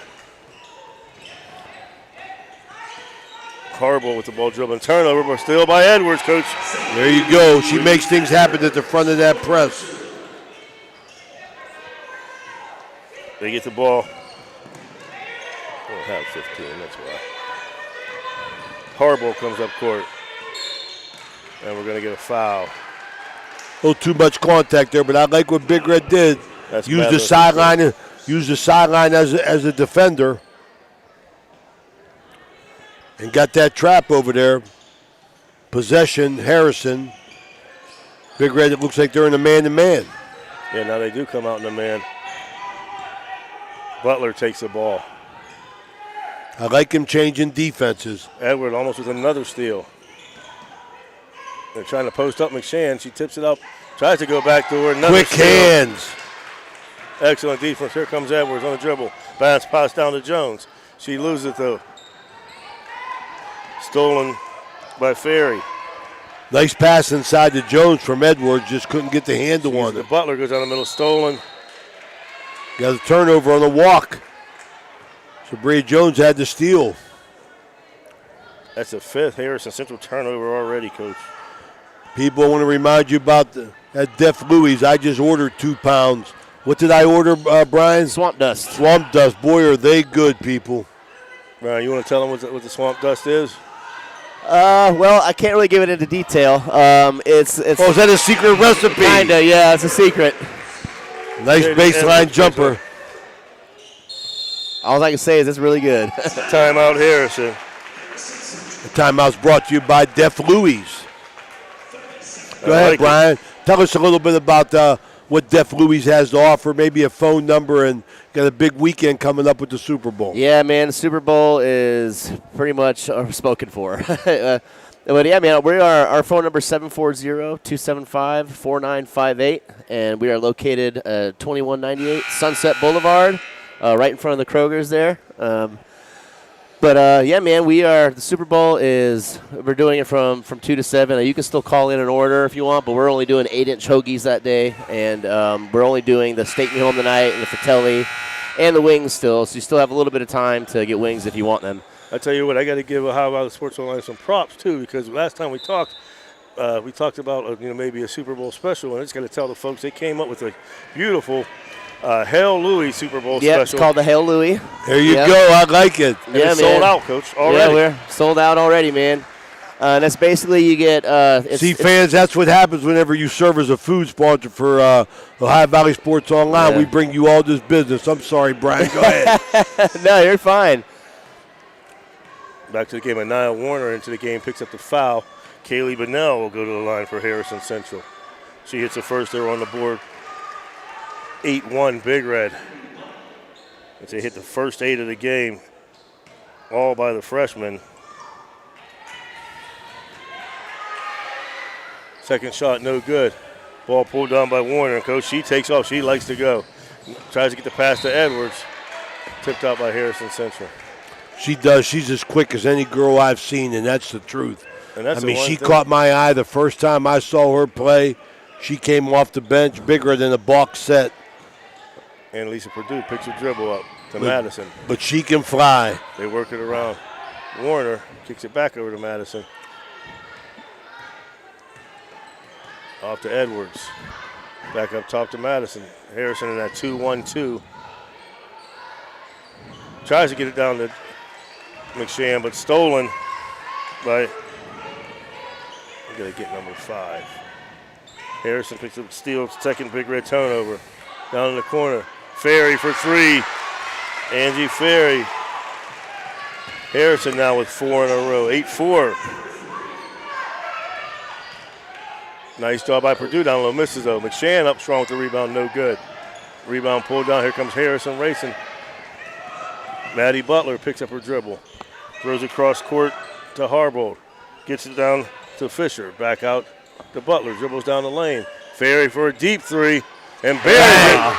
Harbaugh with the ball dribbling. Turnover, but still by Edwards, Coach. There you go. She makes things happen at the front of that press. They get the ball. They don't have 15, that's why. Harbaugh comes up court. And we're going to get a foul. A little too much contact there, but I like what Big Red did. Use the sideline as a defender. And got that trap over there. Possession, Harrison. Big Red, it looks like they're in a man-to-man. Yeah, now they do come out in a man. Butler takes the ball. I like him changing defenses. Edward almost with another steal. They're trying to post up McShann. She tips it up, tries to go back to her. Another Quick steal. hands. Excellent defense. Here comes Edwards on the dribble. Bounce pass down to Jones. She loses it though. Stolen by Ferry. Nice pass inside to Jones from Edwards. Just couldn't get the handle on The it. Butler goes down the middle. Stolen. Got a turnover on the walk. So Bria Jones had the steal. That's the fifth Harrison Central turnover already, Coach. People, I want to remind you about that Def Louis. I just ordered 2 pounds. What did I order, Brian? Swamp Dust. Swamp Dust. Boy, are they good, people. Brian, you want to tell them what the Swamp Dust is? Well, I can't really give it into detail. It's. Oh, is that a secret recipe? Kinda, yeah, it's a secret. Nice baseline jumper. All I can say is it's really good. Timeout, Harrison. The timeout's brought to you by Def Louis. Go ahead, Brian. Tell us a little bit about what Def Louis has to offer, maybe a phone number, and got a big weekend coming up with the Super Bowl. Yeah, man, the Super Bowl is pretty much spoken for. But yeah, man, our phone number is 740-275-4958, and we are located 2198 Sunset Boulevard, right in front of the Kroger's there. But yeah, man, the Super Bowl we're doing it from 2 to 7. You can still call in an order if you want, but we're only doing 8-inch hoagies that day, and we're only doing the steak me home tonight and the fratelli and the wings still, so you still have a little bit of time to get wings if you want them. I tell you what, I got to give How About the Sports Online some props too, because last time we talked about maybe a Super Bowl special, and I just got to tell the folks they came up with a beautiful Hail Louis Super Bowl special. Yeah, it's called the Hail Louis. There you go. I like it. And it's sold out, Coach, already. Yeah, we're sold out already, man. And that's basically you get. Fans, that's what happens whenever you serve as a food sponsor for Ohio Valley Sports Online. Yeah. We bring you all this business. I'm sorry, Brian. Go ahead. No, you're fine. Back to the game. Anaya Warner into the game, picks up the foul. Kaylee Bennell will go to the line for Harrison Central. She hits the first there on the board. 8-1 Big Red. As they hit the first 8 of the game, all by the freshman. Second shot, no good. Ball pulled down by Warner. Coach, she takes off. She likes to go. Tries to get the pass to Edwards. Tipped out by Harrison Central. She does. She's as quick as any girl I've seen, and that's the truth. And that's she caught my eye the first time I saw her play. She came off the bench bigger than a box set. And Lisa Perdue picks her dribble up to Madison. But she can fly. They work it around. Warner kicks it back over to Madison. Off to Edwards. Back up top to Madison. Harrison in that 2-1-2. Tries to get it down to McShann, but stolen by, I'm going to get number 5. Harrison picks up steal, second Big Red turnover. Down in the corner. Ferry for 3. Angie Ferry. Harrison now with 4 in a row. 8-4. Nice job by Purdue. Down low, misses though. McShann up strong with the rebound, no good. Rebound pulled down. Here comes Harrison racing. Maddie Butler picks up her dribble. Throws across court to Harbaugh. Gets it down to Fisher. Back out to Butler. Dribbles down the lane. Ferry for a deep 3. And buries it.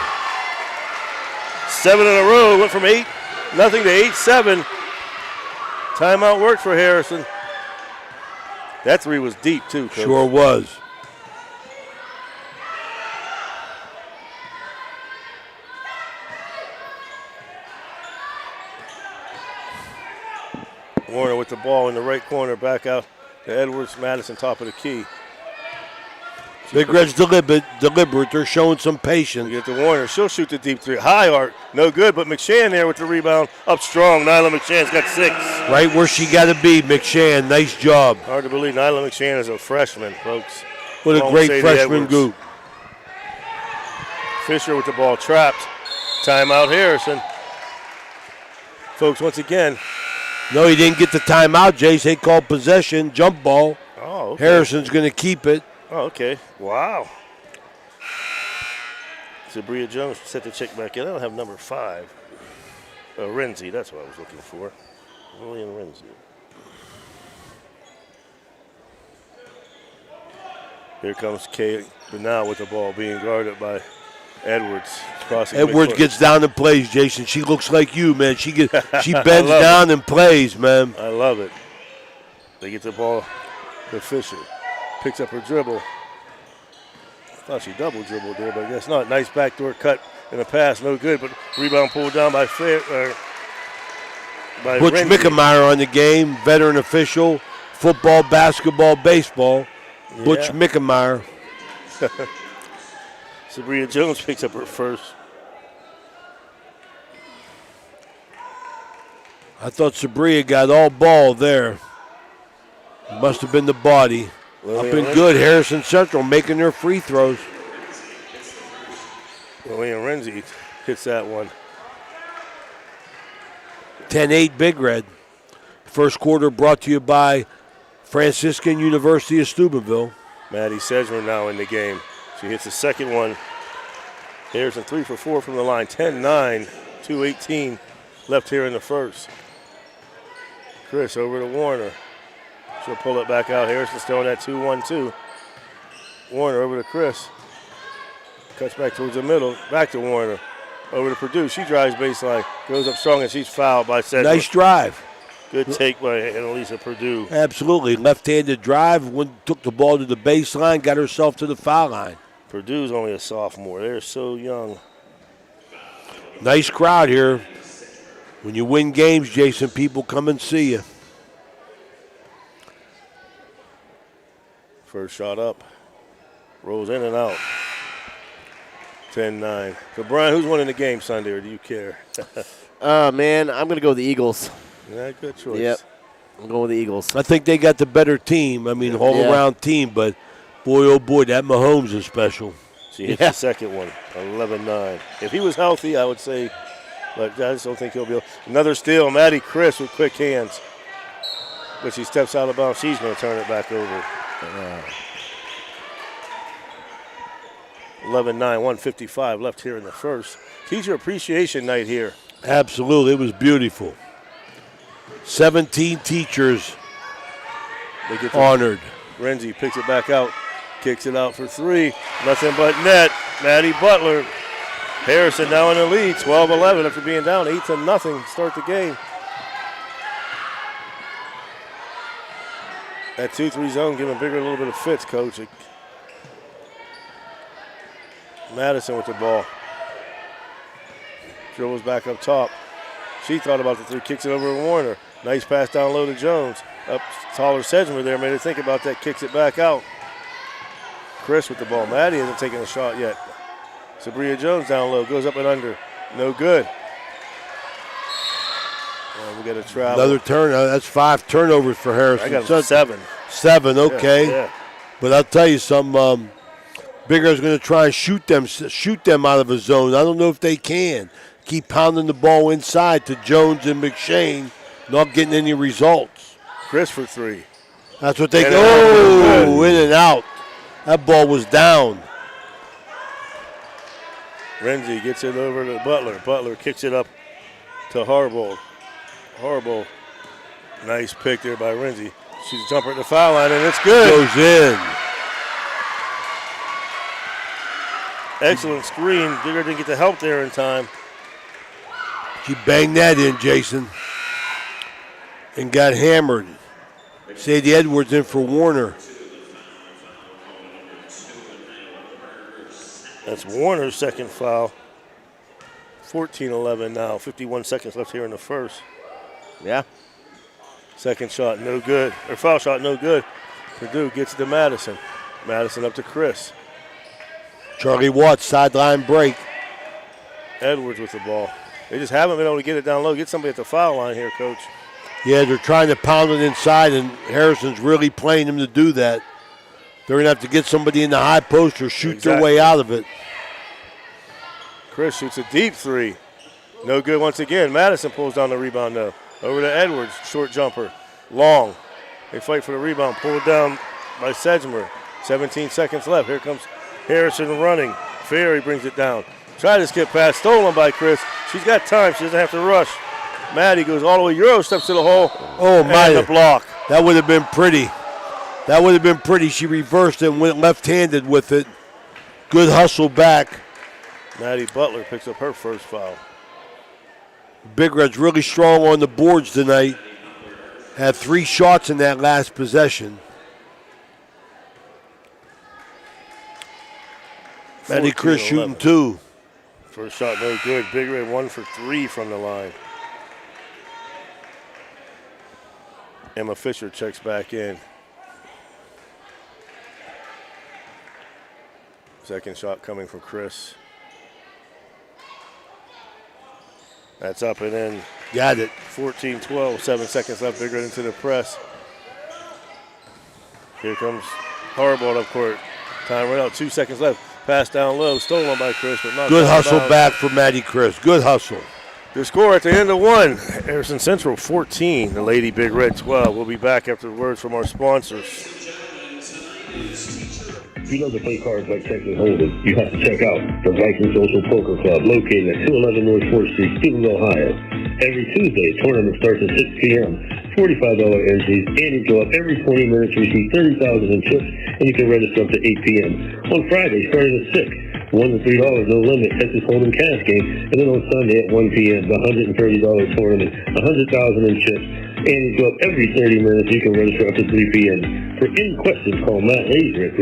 7 in a row. Went from 8-0 to 8-7. Timeout worked for Harrison. That 3 was deep too, Coach. Sure was. Warner with the ball in the right corner, back out to Edwards. Madison, top of the key. Big Red's deliberate. They're showing some patience. Get to Warner. She'll shoot the deep three. High arc. No good, but McShann there with the rebound. Up strong. Nyla McShann's got 6. Right where she got to be, McShann. Nice job. Hard to believe Nyla McShann is a freshman, folks. What a great freshman group. Fisher with the ball trapped. Timeout Harrison. Folks, once again. No, he didn't get the timeout, Jace. They called possession, jump ball. Oh, okay. Harrison's going to keep it. Oh, okay. Wow. Sabria Jones set the check back in. I don't have number 5. Renzi, that's what I was looking for. William Renzi. Here comes Kay Benal with the ball being guarded by Edwards. Edwards gets down and plays, Jason. She looks like you, man. She bends down and plays, man. I love it. They get the ball to Fisher. Picks up her dribble. Thought she double dribbled there, but I guess not. Nice backdoor cut and a pass, no good. But rebound pulled down by Butch Renzi. Mickemeyer on the game, veteran official, football, basketball, baseball. Yeah. Butch Mickemeyer. Sabria Jones picks up her first. I thought Sabria got all ball there. Must have been the body. Up and good. Harrison Central making their free throws. William Renzi hits that one. 10-8 Big Red. First quarter brought to you by Franciscan University of Steubenville. Maddie Sedgman now in the game. She hits the second one. Harrison 3 for 4 from the line. 10-9, 2:18 left here in the first. Chris over to Warner. She'll pull it back out. Harrison still in that 2-1-2. Warner over to Chris. Cuts back towards the middle. Back to Warner. Over to Purdue. She drives baseline. Goes up strong and she's fouled by Sedgman. Nice drive. Good take by Annalisa Purdue. Absolutely. Left-handed drive. Took the ball to the baseline. Got herself to the foul line. Purdue's only a sophomore. They're so young. Nice crowd here. When you win games, Jason, people come and see you. First shot up. Rolls in and out. 10-9. So, Brian, who's winning the game Sunday, or do you care? Man, I'm going to go with the Eagles. Yeah, good choice. Yep. I'm going with the Eagles. I think they got the better team. I mean, all-around team, but boy, oh boy, that Mahomes is special. She hits the second one, 11-9. If he was healthy, I would say, but I just don't think he'll be able. Another steal, Maddie Chris with quick hands. But she steps out of bounds. She's going to turn it back over. 11-9, 1:55 left here in the first. Teacher appreciation night here. Absolutely, it was beautiful. 17 teachers They get honored. Renzi picks it back out, kicks it out for 3. Nothing but net. Maddie Butler. Harrison now in the lead, 12-11 after being down 8-0 to start the game. That 2-3 zone giving Bigger a little bit of fits, Coach. Madison with the ball. Dribbles back up top. She thought about the 3, kicks it over to Warner. Nice pass down low to Jones. Up taller Sedgman there, made her think about that, kicks it back out. Chris with the ball. Maddie hasn't taken a shot yet. Sabria Jones down low, goes up and under. No good. We got a travel. Another turn. That's 5 turnovers for Harrison. I got 7. 7, okay. Yeah. But I'll tell you something. Bigger's going to try and shoot them out of a zone. I don't know if they can. Keep pounding the ball inside to Jones and McShane, not getting any results. Chris for 3. That's what they go. In and out. That ball was down. Renzi gets it over to Butler. Butler kicks it up to Harbaugh. Harbaugh, nice pick there by Renzi. She's a jumper at the foul line, and it's good. Goes in. Excellent screen. Digger didn't get the help there in time. She banged that in, Jason, and got hammered. Sadie Edwards in for Warner. That's Warner's second foul. 14-11 now. 51 seconds left here in the first. Yeah. Second shot, no good. Or foul shot, no good. Purdue gets to Madison. Madison up to Chris. Charlie Watts, sideline break. Edwards with the ball. They just haven't been able to get it down low. Get somebody at the foul line here, Coach. Yeah, they're trying to pound it inside, and Harrison's really playing them to do that. They're going to have to get somebody in the high post or shoot their way out of it. Chris shoots a deep three. No good once again. Madison pulls down the rebound, though. Over to Edwards, short jumper. Long. They fight for the rebound. Pulled down by Sedgmer. 17 seconds left. Here comes Harrison running. Ferry brings it down. Try to skip past. Stolen by Chris. She's got time. She doesn't have to rush. Maddie goes all the way. Euro steps to the hole. Oh, my. And the block. That would have been pretty. That would have been pretty. She reversed it and went left-handed with it. Good hustle back. Maddie Butler picks up her first foul. Big Red's really strong on the boards tonight. Had 3 shots in that last possession. Maddie Chris shooting 2. First shot no good. Big Red 1 for 3 from the line. Emma Fisher checks back in. Second shot coming from Chris. That's up and in. Got it. 14-12, 7 seconds left. Big Red into the press. Here comes Hardball up court. Time right out, 2 seconds left. Pass down low, stolen by Chris, but not good hustle back for Maddie Chris. Good hustle. The score at the end of 1. Harrison Central 14, the Lady Big Red 12. We'll be back after the words from our sponsors. If you love to play cards like Texas Hold'em, you have to check out the Viking Social Poker Club located at 211 North 4th Street, Stephenville, Ohio. Every Tuesday, tournament starts at 6 p.m. $45 entries, and you go up every 20 minutes to receive $30,000 in chips, and you can register up to 8 p.m. On Friday, starting at 6, $1 to $3, no limit, Texas Hold'em cash game, and then on Sunday at 1 p.m., the $130 tournament, $100,000 in chips, and you go up every 30 minutes, you can register up to 3 p.m. For any questions, call Matt Laser at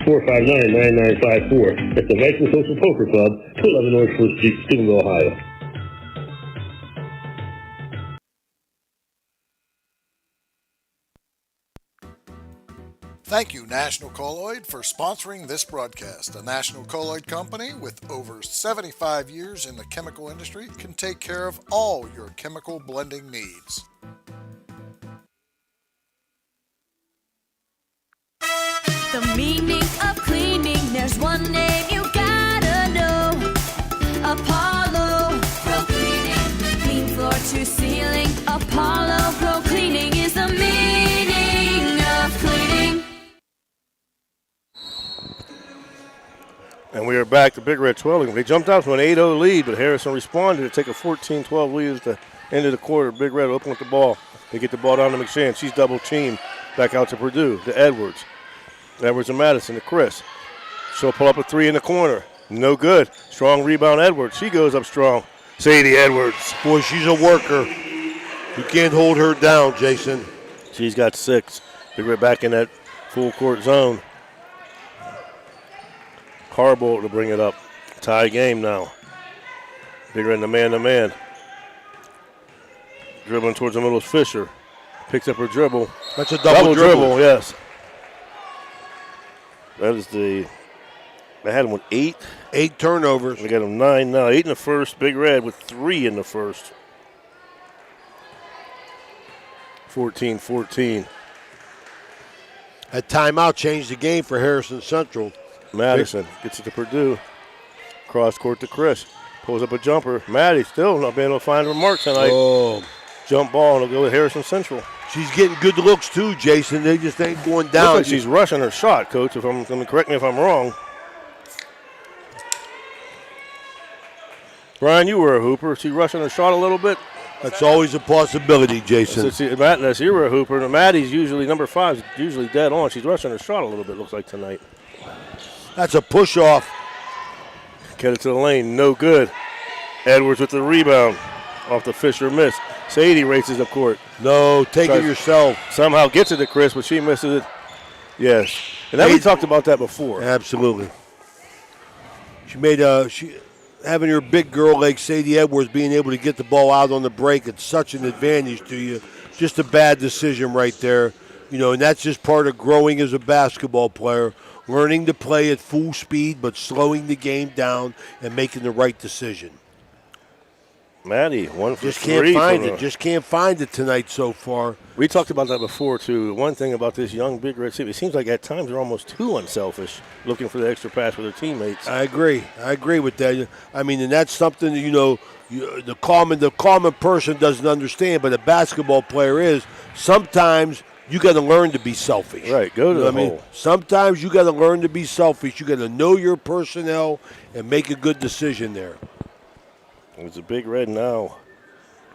304-459-9954. That's the Viking Social Poker Club, 211 North 4th Street, Stephenville, Ohio. Thank you, National Colloid, for sponsoring this broadcast. A National Colloid company with over 75 years in the chemical industry can take care of all your chemical blending needs. The meaning of cleaning, there's one name you gotta know. Apollo Pro Cleaning. Clean floor to ceiling. Apollo Pro Cleaning is the meaning of cleaning. And we are back to Big Red 12. They jumped out to an 8-0 lead, but Harrison responded to take a 14-12 lead at the end of the quarter. Big Red open with the ball. They get the ball down to McShann. She's double teamed. Back out to Purdue, to Edwards. Edwards and Madison to Chris. She'll pull up a 3 in the corner. No good. Strong rebound, Edwards. She goes up strong. Sadie Edwards. Boy, she's a worker. You can't hold her down, Jason. She's got 6. Big Red back in that full court zone. Harbolt to bring it up. Tie game now. Big Red in the man-to-man. Dribbling towards the middle is Fisher. Picks up her dribble. That's a double dribble. Yes. That is they had him with 8. 8 turnovers. They got him 9 now. 8 in the first. Big Red with 3 in the first. 14-14. That timeout changed the game for Harrison Central. Madison gets it to Purdue. Cross court to Chris. Pulls up a jumper. Maddie still not being able to find her mark tonight. Oh. Jump ball, and it'll go with Harrison Central. She's getting good looks too, Jason. They just ain't going down. Looks like she's rushing her shot, Coach. Correct me if I'm wrong. Brian, you were a hooper. Is she rushing her shot a little bit? That's always a possibility, Jason. Unless you were a hooper. Maddie's usually, number 5 is usually dead on. She's rushing her shot a little bit, looks like tonight. That's a push-off. Get it to the lane. No good. Edwards with the rebound. Off the Fisher miss. Sadie races up court. No, take it yourself. Somehow gets it to Chris, but she misses it. Yes. And then we talked about that before. Absolutely. She made having your big girl like Sadie Edwards being able to get the ball out on the break, it's such an advantage to you. Just a bad decision right there. And that's just part of growing as a basketball player, learning to play at full speed but slowing the game down and making the right decision. Maddie, 1 for Just 3. can't find it. Just can't find it tonight so far. We talked about that before, too. One thing about this young Big Red team, it seems like at times they're almost too unselfish, looking for the extra pass for their teammates. I agree. I agree with that. I mean, and that's something that, the common person doesn't understand, but a basketball player is. Sometimes you got to learn to be selfish. Right, go to the hole. Sometimes you got to learn to be selfish. You got to know your personnel and make a good decision there. It's a Big Red now.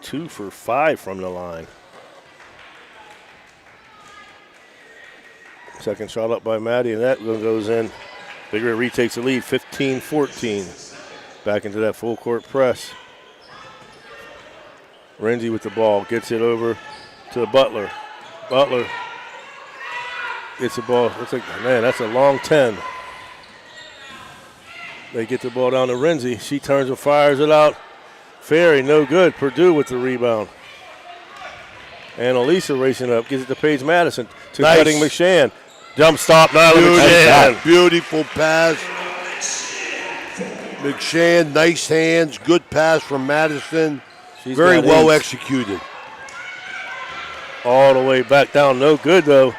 2 for 5 from the line. Second shot up by Maddie, and that one goes in. Big Red retakes the lead, 15-14. Back into that full court press. Renzi with the ball, gets it over to Butler. Butler gets the ball. Looks like, man, that's a long 10. They get the ball down to Renzi. She turns and fires it out. Ferry, no good. Purdue with the rebound. And Elisa racing up, gives it to Paige Madison to Cutting McShann. Jump stop now to McShann. Beautiful pass. McShann, nice hands, good pass from Madison. Very well executed. All the way back down, no good though.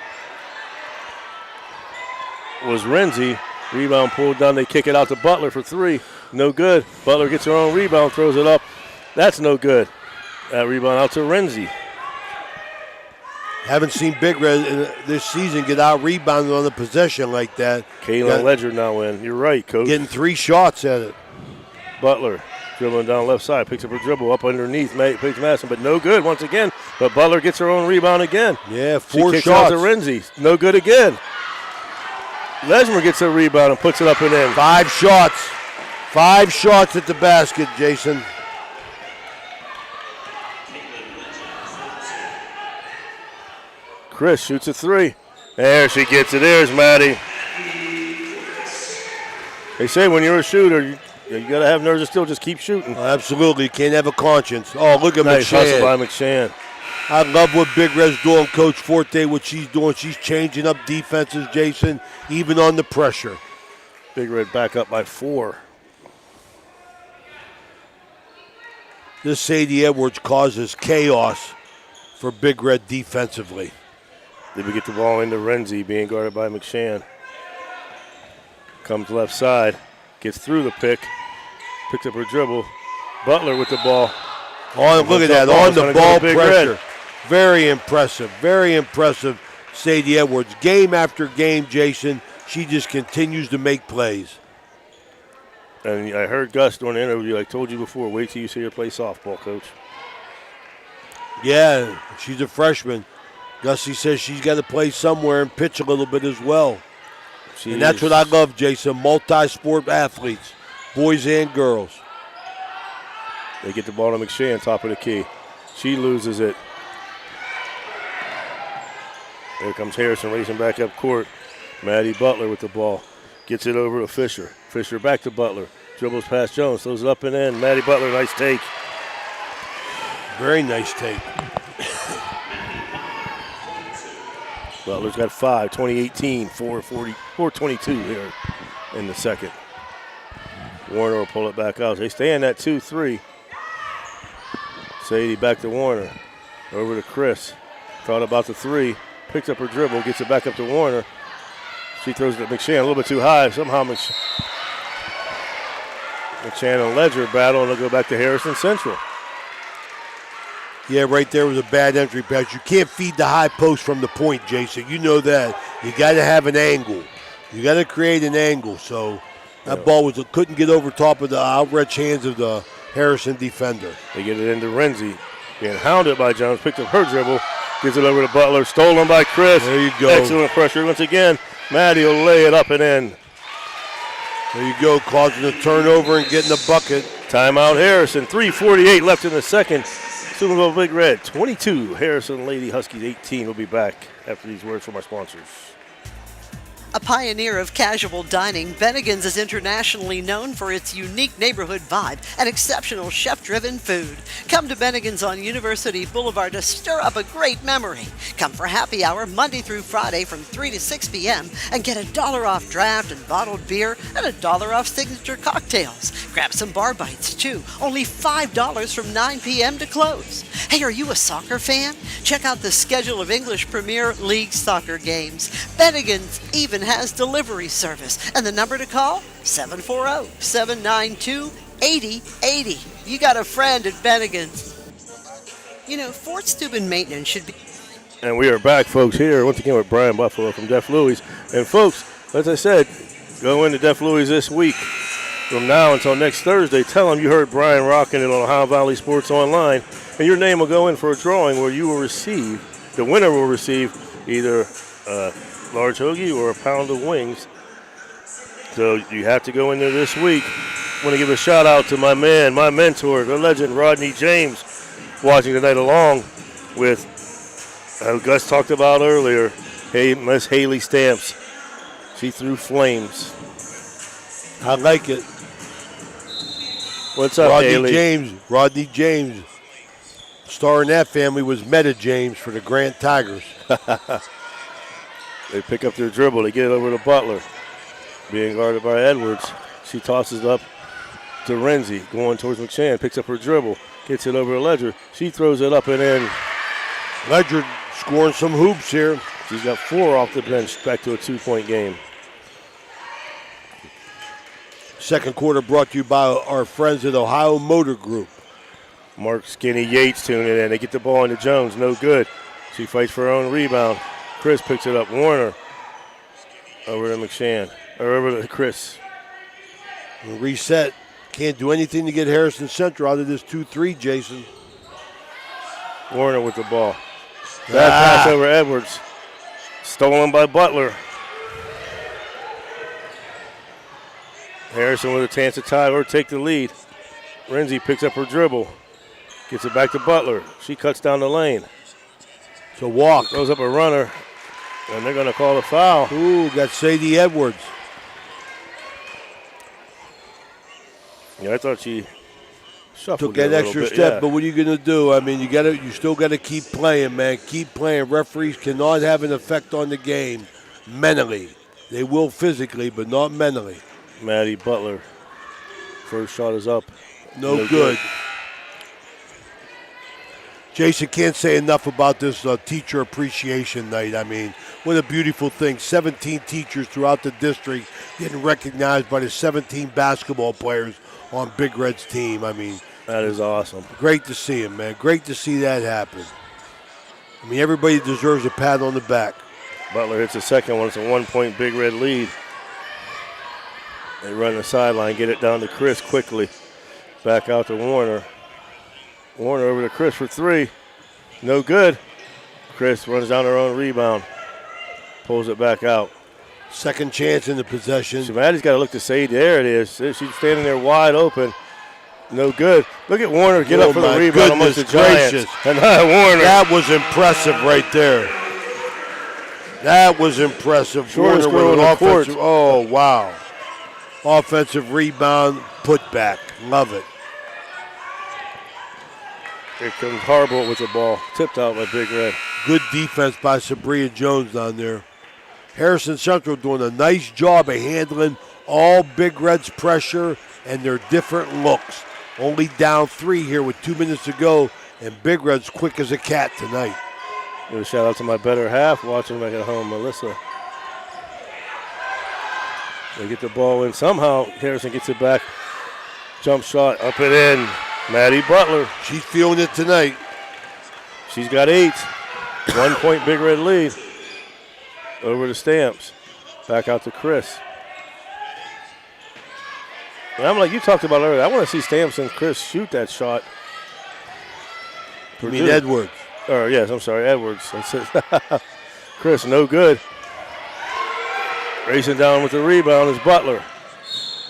Was Renzi. Rebound pulled down, they kick it out to Butler for 3. No good. Butler gets her own rebound, throws it up. That's no good. That rebound out to Renzi. Haven't seen Big Red this season get out rebounded on a possession like that. Kaylin Ledger now in. You're right, Coach. Getting 3 shots at it. Butler dribbling down left side, picks up her dribble up underneath Paige Madison, but no good once again. But Butler gets her own rebound again. Yeah, 4 she kicks shots. Out to Renzi. No good again. Lesmer gets a rebound and puts it up and in. 5 shots. 5 shots at the basket, Jason. Chris shoots a 3. There she gets it. There's Maddie. They say when you're a shooter, you got to have nerves of steel. Just keep shooting. Oh, absolutely. You can't have a conscience. Oh, look at nice McShann. Hustle by McShann. I love what Big Red's doing, Coach Forte, what she's doing. She's changing up defenses, Jason, even on the pressure. Big Red back up by 4. This Sadie Edwards causes chaos for Big Red defensively. Then we get the ball into Renzi, being guarded by McShann. Comes left side, gets through the pick, picks up her dribble. Butler with the ball. Oh, look at that, on the ball pressure. Very impressive, Sadie Edwards. Game after game, Jason, she just continues to make plays. And I heard Gus during the interview, I told you before, wait till you see her play softball, Coach. Yeah, she's a freshman. Gussie says she's got to play somewhere and pitch a little bit as well. And that's what I love, Jason, multi-sport athletes, boys and girls. They get the ball to McShann, top of the key. She loses it. Here comes Harrison racing back up court. Maddie Butler with the ball. Gets it over to Fisher. Fisher back to Butler. Dribbles past Jones. Throws it up and in. Maddie Butler, nice take. Very nice take. Butler's got 5, 20-18, 4:22 here in the second. Warner will pull it back out. They stay in that 2-3. Sadie back to Warner. Over to Chris. Thought about the 3. Picks up her dribble, gets it back up to Warner. She throws it to McShann a little bit too high. Somehow McShann and Ledger battle, and they'll go back to Harrison Central. Yeah, right there was a bad entry pass. You can't feed the high post from the point, Jason. You know that. You got to have an angle. You got to create an angle. So that ball couldn't get over top of the outstretched hands of the Harrison defender. They get it into Renzi. Being hounded by Jones. Picked up her dribble. Gives it over to Butler. Stolen by Chris. There you go. Excellent pressure. Once again, Maddie will lay it up and in. There you go, causing a turnover and getting a bucket. Timeout Harrison. 3:48 left in the second. Super Bowl Big Red 22. Harrison Lady Huskies 18. We'll be back after these words from our sponsors. A pioneer of casual dining, Bennigan's is internationally known for its unique neighborhood vibe and exceptional chef-driven food. Come to Bennigan's on University Boulevard to stir up a great memory. Come for happy hour Monday through Friday from 3 to 6 p.m. and get $1 off draft and bottled beer and $1 off signature cocktails. Grab some bar bites too, only $5 from 9 p.m. to close. Hey, are you a soccer fan? Check out the schedule of English Premier League soccer games. Bennigan's even has delivery service, and the number to call, 740-792-8080. You got a friend at Bennigan's. You know, Ford's tube and maintenance should be... And we are back, folks, here once again with Brian Buffalo from Deaf Louie's. And, folks, as I said, go into Deaf Louie's this week. From now until next Thursday, tell them you heard Brian rocking it on Ohio Valley Sports Online, and your name will go in for a drawing where you will receive, the winner will receive either large hoagie or a pound of wings. So you have to go in there this week. I want to give a shout out to my man, my mentor, the legend Rodney James, watching tonight along with, Gus talked about earlier, Miss Haley Stamps. She threw flames. I like it. What's up, Haley? Rodney James. Star in that family was Meta James for the Grant Tigers. They pick up their dribble. They get it over to Butler. Being guarded by Edwards. She tosses it up to Renzi. Going towards McShann. Picks up her dribble. Gets it over to Ledger. She throws it up and in. Ledger scoring some hoops here. She's got 4 off the bench. Back to a 2-point game. Second quarter brought to you by our friends at Ohio Motor Group. Mark Skinny Yates tuning in. They get the ball into Jones. No good. She fights for her own rebound. Chris picks it up. Warner over to McShann. Or over to Chris. Reset. Can't do anything to get Harrison Central out of this 2-3, Jason. Warner with the ball. Bad pass over Edwards. Stolen by Butler. Harrison with a chance to tie or take the lead. Renzi picks up her dribble. Gets it back to Butler. She cuts down the lane. It's a walk. Goes up a runner. And they're going to call a foul. Ooh, got Sadie Edwards. Yeah, I thought she shuffled took that extra step, yeah. But what are you going to do? I mean, you still got to keep playing, man. Keep playing. Referees cannot have an effect on the game mentally. They will physically, but not mentally. Maddie Butler. First shot is up. No good. Jason, can't say enough about this teacher appreciation night. I mean, what a beautiful thing. 17 teachers throughout the district getting recognized by the 17 basketball players on Big Red's team. I mean, that is awesome. Great to see him, man. Great to see that happen. I mean, everybody deserves a pat on the back. Butler hits the second one. It's a 1-point Big Red lead. They run the sideline, get it down to Chris quickly. Back out to Warner. Warner over to Chris for 3. No good. Chris runs down her own rebound. Pulls it back out. Second chance in the possession. Maddie's got to look to say, there it is. She's standing there wide open. No good. Look at Warner get up for the rebound amongst the Giants. And Warner. That was impressive right there. That was impressive. Shortest Warner girl with on an the court. offensive. Oh, wow. Offensive rebound, put back. Love it. Here comes Harbaugh with the ball. Tipped out by Big Red. Good defense by Sabria Jones down there. Harrison Central doing a nice job of handling all Big Red's pressure and their different looks. Only down 3 here with 2 minutes to go, and Big Red's quick as a cat tonight. Give a shout out to my better half watching back at home, Melissa. They get the ball in. Somehow Harrison gets it back. Jump shot up and in. Maddie Butler. She's feeling it tonight. She's got 8. 1-point Big Red lead. Over to Stamps. Back out to Chris. And I'm like you talked about earlier. I want to see Stamps and Chris shoot that shot. You mean Edwards? Or yes, I'm sorry, Edwards. Chris, no good. Racing down with the rebound is Butler.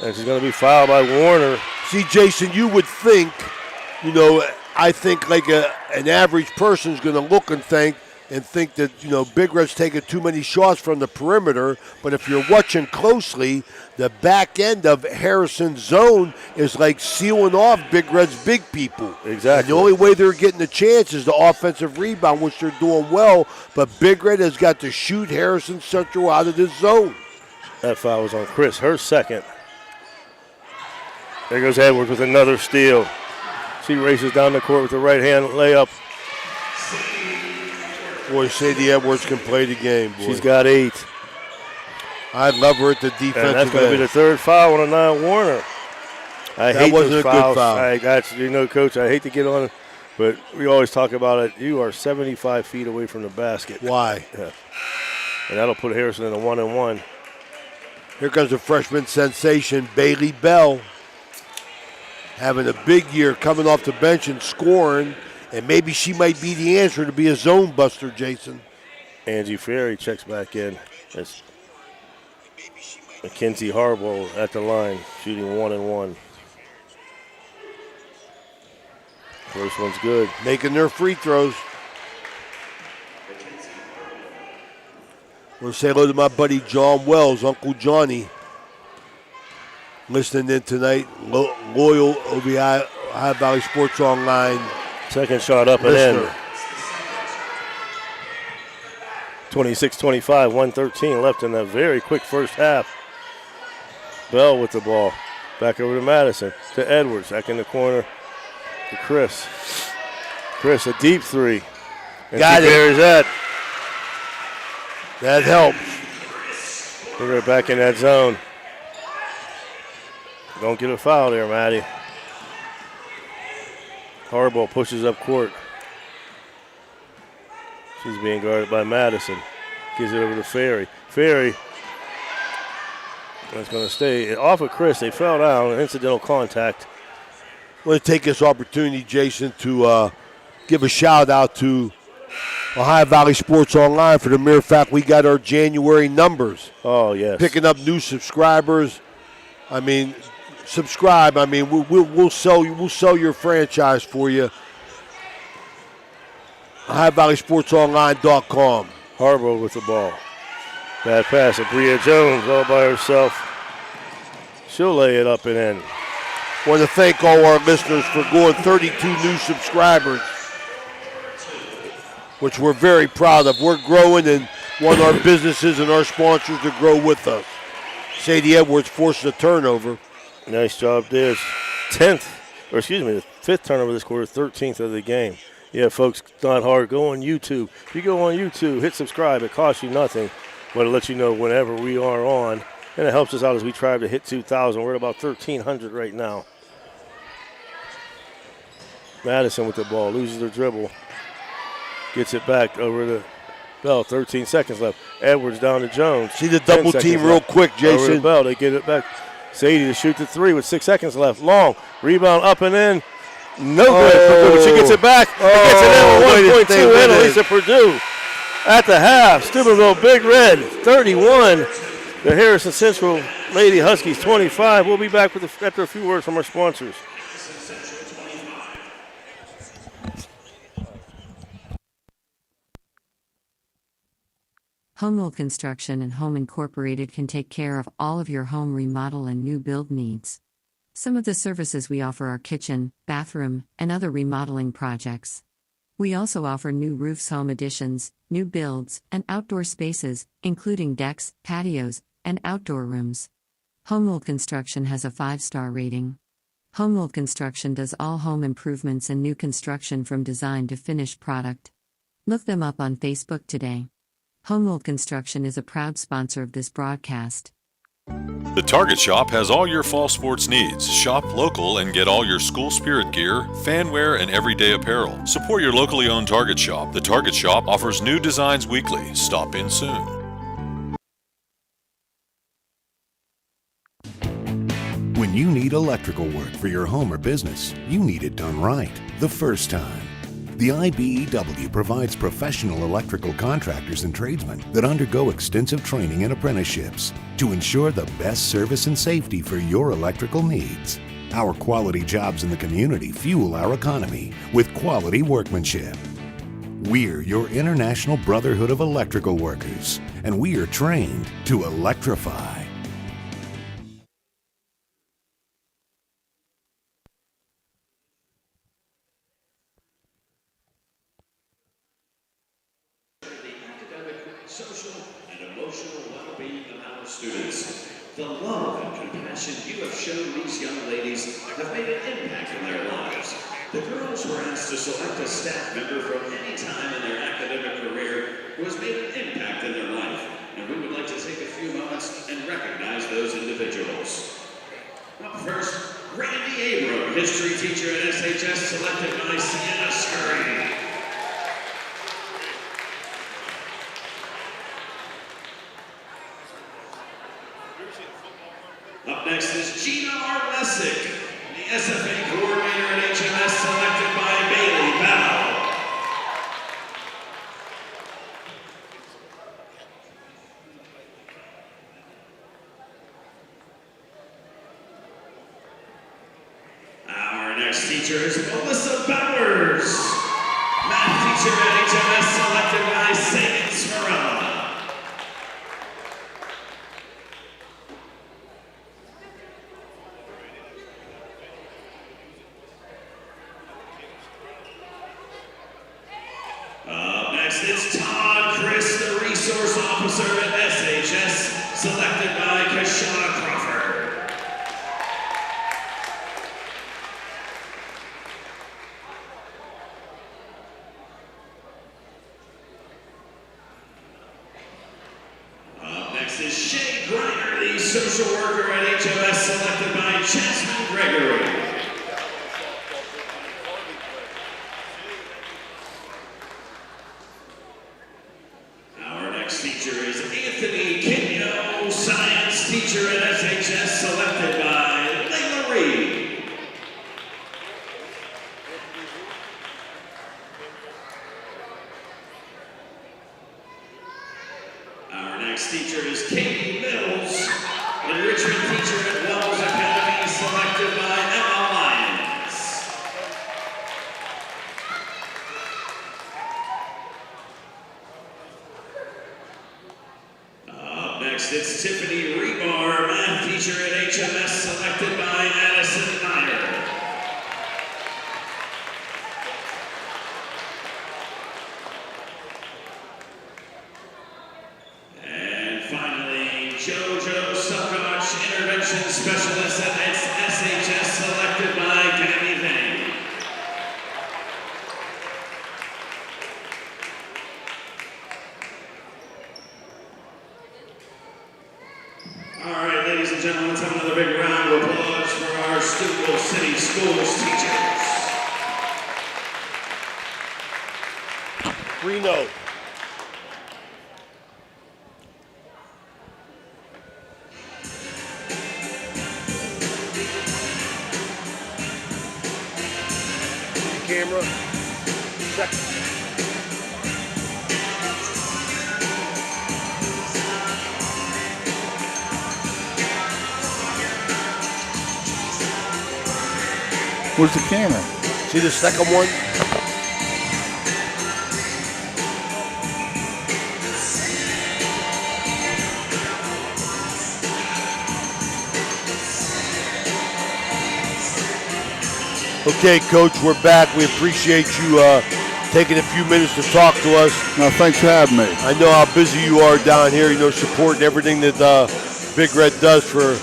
And she's going to be fouled by Warner. See, Jason, you would think, I think like an average person's going to look and think and think that, Big Red's taking too many shots from the perimeter, but if you're watching closely, the back end of Harrison's zone is like sealing off Big Red's big people. Exactly. And the only way they're getting the chance is the offensive rebound, which they're doing well, but Big Red has got to shoot Harrison Central out of this zone. That foul was on Chris, her second. There goes Edwards with another steal. She races down the court with the right-hand layup. Boy, Sadie Edwards can play the game, boy. She's got 8. I love her at the defensive end. And that's going to be the third foul on Anaya Warner. That wasn't a good foul. Coach, I hate to get on it, but we always talk about it. You are 75 feet away from the basket. Why? Yeah. And that'll put Harrison in a 1-and-1. Here comes the freshman sensation, Bailey Bell. Having a big year, coming off the bench and scoring. And maybe she might be the answer to be a zone buster, Jason. Angie Ferry checks back in. That's Mackenzie Harbaugh at the line, shooting 1-and-1. First one's good. Making their free throws. We'll say hello to my buddy John Wells, Uncle Johnny. Listening in tonight, loyal OBI Ohio Valley Sports Online. Second shot up and in. 26-25, 1:13 left in that very quick first half. Bell with the ball. Back over to Madison, to Edwards, back in the corner to Chris. Chris, a deep three. And Got it. Buries that. That helps. We're back in that zone. Don't get a foul there, Maddie. Harbaugh pushes up court. She's being guarded by Madison. Gives it over to Ferry. Ferry. That's going to stay off of Chris. They fell down. Incidental contact. I want to take this opportunity, Jason, to give a shout out to Ohio Valley Sports Online for the mere fact we got our January numbers. Oh, yes. Picking up new subscribers. I mean, subscribe. I mean, we'll sell you. We'll sell your franchise for you. OhioValleySportsOnline.com. Harbaugh with the ball. Bad pass to Bria Jones all by herself. She'll lay it up and in. Want to thank all our listeners for going 32 new subscribers, which we're very proud of. We're growing and want our businesses and our sponsors to grow with us. Sadie Edwards forced a turnover. Nice job there. The 5th turnover this quarter, 13th of the game. Yeah, folks, it's not hard. Go on YouTube. If you go on YouTube, hit subscribe. It costs you nothing, but it lets you know whenever we are on. And it helps us out as we try to hit 2,000. We're at about 1,300 right now. Madison with the ball. Loses her dribble. Gets it back over to Bell. 13 seconds left. Edwards down to Jones. See the double team real quick, Jason. Over to Bell. They get it back. Sadie to shoot the 3 with 6 seconds left. Long. Rebound up and in. No good. Purdue. She gets it back. Gets it in with 1.2 in. Elisa Purdue at the half. Steubenville Big Red 31. The Harrison Central Lady Huskies 25. We'll be back after a few words from our sponsors. Homewell Construction and Home Incorporated can take care of all of your home remodel and new build needs. Some of the services we offer are kitchen, bathroom, and other remodeling projects. We also offer new roofs, home additions, new builds, and outdoor spaces, including decks, patios, and outdoor rooms. Homewell Construction has a 5-star rating. Homewell Construction does all home improvements and new construction from design to finished product. Look them up on Facebook today. Homewell Construction is a proud sponsor of this broadcast. The Target Shop has all your fall sports needs. Shop local and get all your school spirit gear, fan wear, and everyday apparel. Support your locally owned Target Shop. The Target Shop offers new designs weekly. Stop in soon. When you need electrical work for your home or business, you need it done right the first time. The IBEW provides professional electrical contractors and tradesmen that undergo extensive training and apprenticeships to ensure the best service and safety for your electrical needs. Our quality jobs in the community fuel our economy with quality workmanship. We're your International Brotherhood of Electrical Workers, and we are trained to electrify. Social and emotional well-being of our students. The love and compassion you have shown these young ladies have made an impact in their lives. The girls were asked to select a staff member from any time in their academic career who has made an impact in their life, and we would like to take a few moments and recognize those individuals. Up first, Randy Abram, history teacher at SHS, selected by Sienna Scurry. Up next is Gina Arlesic, the SFA coordinator at HMS, selected by Bailey Bow. Our next teacher is Melissa Bowers, math teacher at HMS, selected by Sagan Smarella. It's Todd Chris, the resource officer at SHS, selected by Kashana Crawford. Up next is Shay Griner, the social worker at HMS, selected by Jasmine Gregory. Teacher is Anthony Kenyo, science teacher at SHS, selected by Layla Reed. Our next teacher is Katie Mills, enrichment teacher at Wells Academy, selected by Emma Lyons. Next, it's Tiffany Rebar, math teacher at HMS, selected by Addison Meyer. And finally, JoJo Suckoch, intervention specialist at SHS, selected by Gabby Vang. All right, ladies and gentlemen, let's have another big round of applause for our Steubenville City Schools teachers. Reno. Camera. Second. Where's the camera? See the second one? Okay, Coach, we're back. We appreciate you taking a few minutes to talk to us. No, thanks for having me. I know how busy you are down here, supporting everything that Big Red does for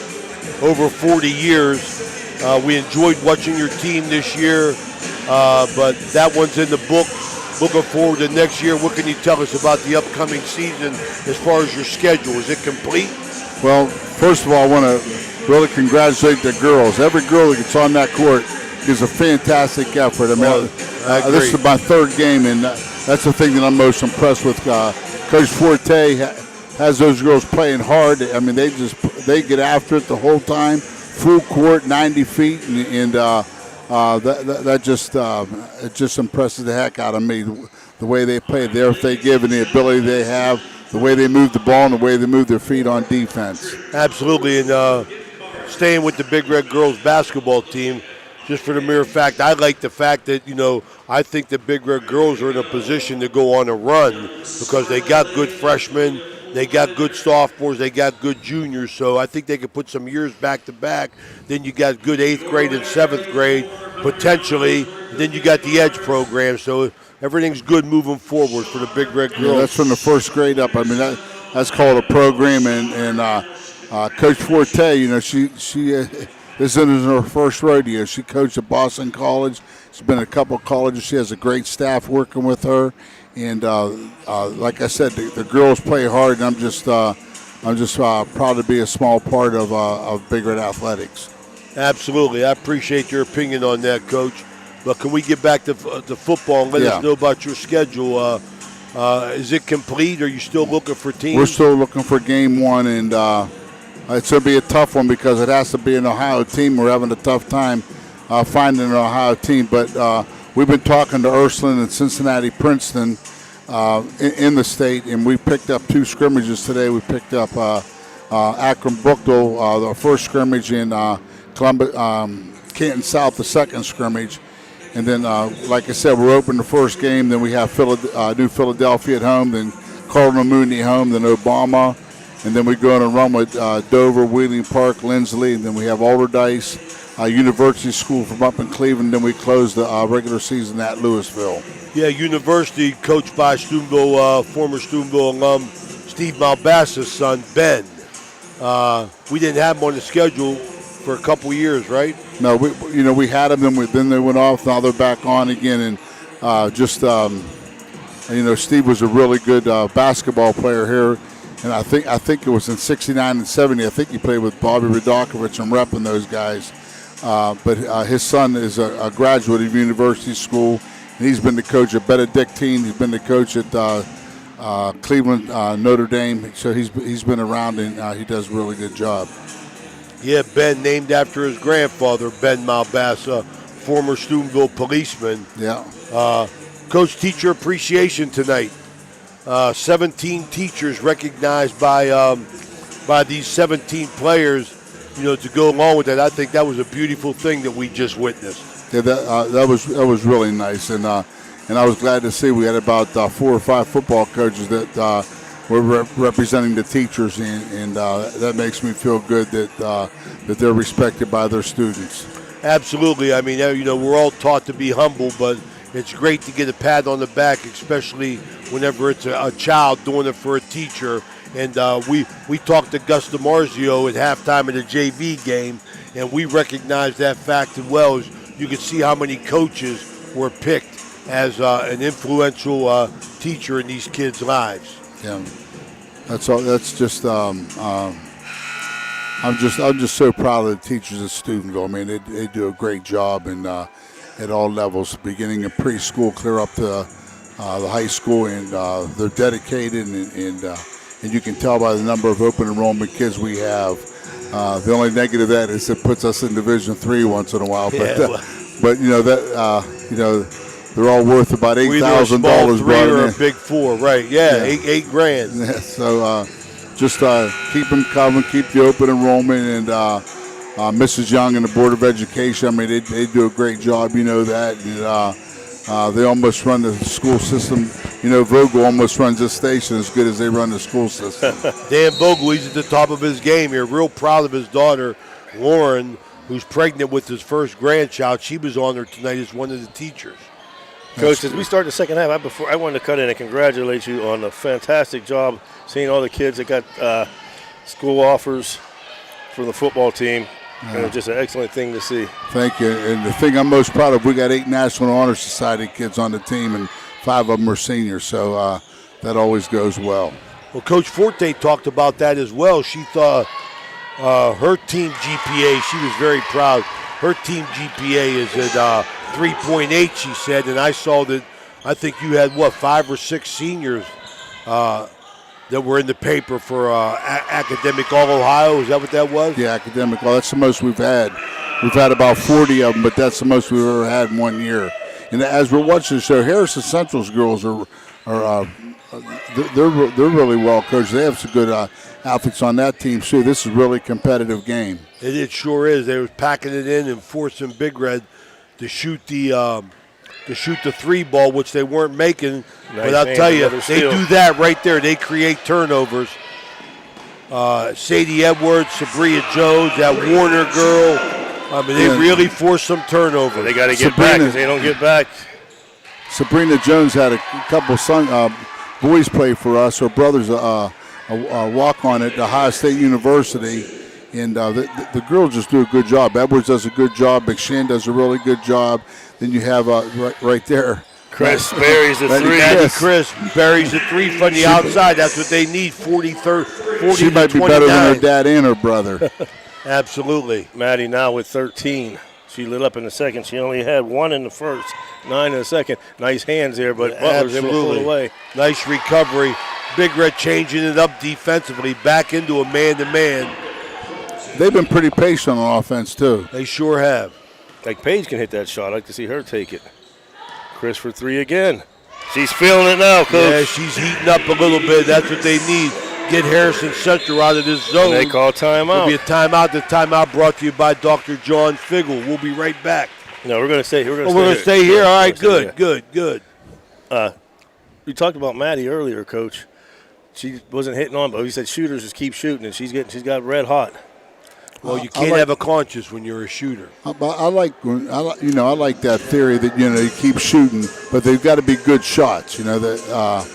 over 40 years. We enjoyed watching your team this year, but that one's in the book. Looking forward to next year. What can you tell us about the upcoming season as far as your schedule? Is it complete? Well, first of all, I want to really congratulate the girls. Every girl that gets on that court gives a fantastic effort. I mean, this is my third game, and that's the thing that I'm most impressed with. Coach Forte has those girls playing hard. I mean, they get after it the whole time. Full court, 90 feet, and that just impresses the heck out of me. The way they play, the effort they give, and the ability they have, the way they move the ball, and the way they move their feet on defense. Absolutely, and staying with the Big Red girls basketball team, just for the mere fact. I like the fact that, I think the Big Red girls are in a position to go on a run because they got good freshmen, they got good sophomores, they got good juniors. So I think they could put some years back to back. Then you got good 8th grade and 7th grade potentially. Then you got the Edge program. So everything's good moving forward for the Big Red girls. Yeah, that's from the 1st grade up. I mean, that's called a program. And Coach Forte, she this isn't her first rodeo. She coached at Boston College. She's been at a couple of colleges. She has a great staff working with her. And like I said, the girls play hard, and I'm just proud to be a small part of Big Red athletics. Absolutely. I appreciate your opinion on that, Coach. But can we get back to football and let us know about your schedule? Is it complete? Are you still looking for teams? We're still looking for game 1, and it's going to be a tough one because it has to be an Ohio team. We're having a tough time finding an Ohio team. But we've been talking to Ursuline and Cincinnati Princeton in the state, and we picked up 2 scrimmages today. We picked up Akron Brookville, the first scrimmage, and Columbus, Canton South, the second scrimmage. And then, like I said, we're open the first game. Then we have New Philadelphia at home, then Cardinal Mooney home, then Obama. And then we go on a run with Dover, Wheeling Park, Lindsley. And then we have Alderdice, University School from up in Cleveland. Then we close the regular season at Louisville. Yeah, University, coached by former Steubenville alum Steve Malbassa's son, Ben. We didn't have him on the schedule for a couple years, right? No, we had them, then they went off. Now they're back on again, and Steve was a really good basketball player here, and I think it was in '69 and '70. I think he played with Bobby Radakovich and repping those guys. But his son is a graduate of University School, and he's been the coach at Benedictine. He's been the coach at Cleveland, Notre Dame. So he's been around, and he does a really good job. Yeah, Ben, named after his grandfather, Ben Malbassa, former Steubenville policeman. Yeah. Coach, teacher appreciation tonight. 17 teachers recognized by these 17 players, to go along with that. I think that was a beautiful thing that we just witnessed. Yeah, that was really nice, and I was glad to see we had about 4 or 5 football coaches that were representing the teachers, and that makes me feel good that they're respected by their students. Absolutely. I mean, we're all taught to be humble, but it's great to get a pat on the back, especially whenever it's a child doing it for a teacher. And we talked to Gus DiMarzio at halftime of the JV game, and we recognized that fact as well. As you can see how many coaches were picked as an influential teacher in these kids' lives. Yeah, that's all. That's just. I'm just so proud of the teachers at Steubenville. I mean, they do a great job at all levels, beginning in preschool, clear up to the high school, and they're dedicated, and you can tell by the number of open enrollment kids we have. The only negative of that is it puts us in Division III once in a while. But they're all worth about $8,000. Or a big 4, right? Yeah, $8 grand. Yeah, so just keep them coming, keep the open enrollment, and Mrs. Young and the Board of Education. I mean, they do a great job. You know that. And, they almost run the school system. Vogel almost runs this station as good as they run the school system. Dan Vogel, he's at the top of his game here. Real proud of his daughter, Lauren, who's pregnant with his first grandchild. She was on there tonight as one of the teachers. Coach, as we start the second half, I wanted to cut in and congratulate you on a fantastic job seeing all the kids that got school offers for the football team. And it was just an excellent thing to see. Thank you. And the thing I'm most proud of, we got 8 National Honor Society kids on the team, and 5 of them are seniors, so that always goes well. Well, Coach Forte talked about that as well. She thought her team GPA, she was very proud. Her team GPA is at 3.8, she said, and I saw that I think you had, 5 or 6 seniors that were in the paper for Academic All-Ohio. Is that what that was? Yeah, Academic All. That's the most we've had. We've had about 40 of them, but that's the most we've ever had in 1 year. And as we're watching the show, Harrison Central's girls they're really well coached. They have some good athletes on that team, too. This is a really competitive game. It sure is. They were packing it in and forcing Big Red to shoot the three ball, which they weren't making. Nice but I'll hands, tell you, another they steal. do that right there. They create turnovers. Sadie Edwards, Sabria Jones, that Warner girl. I mean, they really force some turnover. They got to get back because they don't get back. Sabrina Jones had a couple boys play for us. Her brother's a walk-on at Ohio State University. And the girls just do a good job. Edwards does a good job. McShann does a really good job. Then you have right there. Chris buries the three. Chris buries the three from the outside. That's what they need, 40 She might be better than her dad and her brother. Absolutely. Maddie now with 13. She lit up in the second. She only had 1 in the first, 9 in the second. Nice hands there, but Butler's able to pull it away. Nice recovery. Big Red changing it up defensively, back into a man-to-man. They've been pretty patient on offense, too. They sure have. Like Paige can hit that shot. I'd like to see her take it. Chris for 3 again. She's feeling it now, Coach. Yeah, she's heating up a little bit. That's what they need. Get Harrison Central out of this zone. And they call timeout. There'll be a timeout. The timeout brought to you by Dr. John Figgle. We'll be right back. No, we're going to stay here. We're going to stay here. All right, good. You talked about Maddie earlier, Coach. She wasn't hitting on, but he said shooters just keep shooting, and she's got red hot. Well, you can't have a conscience when you're a shooter. I like that theory that you keep shooting, but they've got to be good shots. That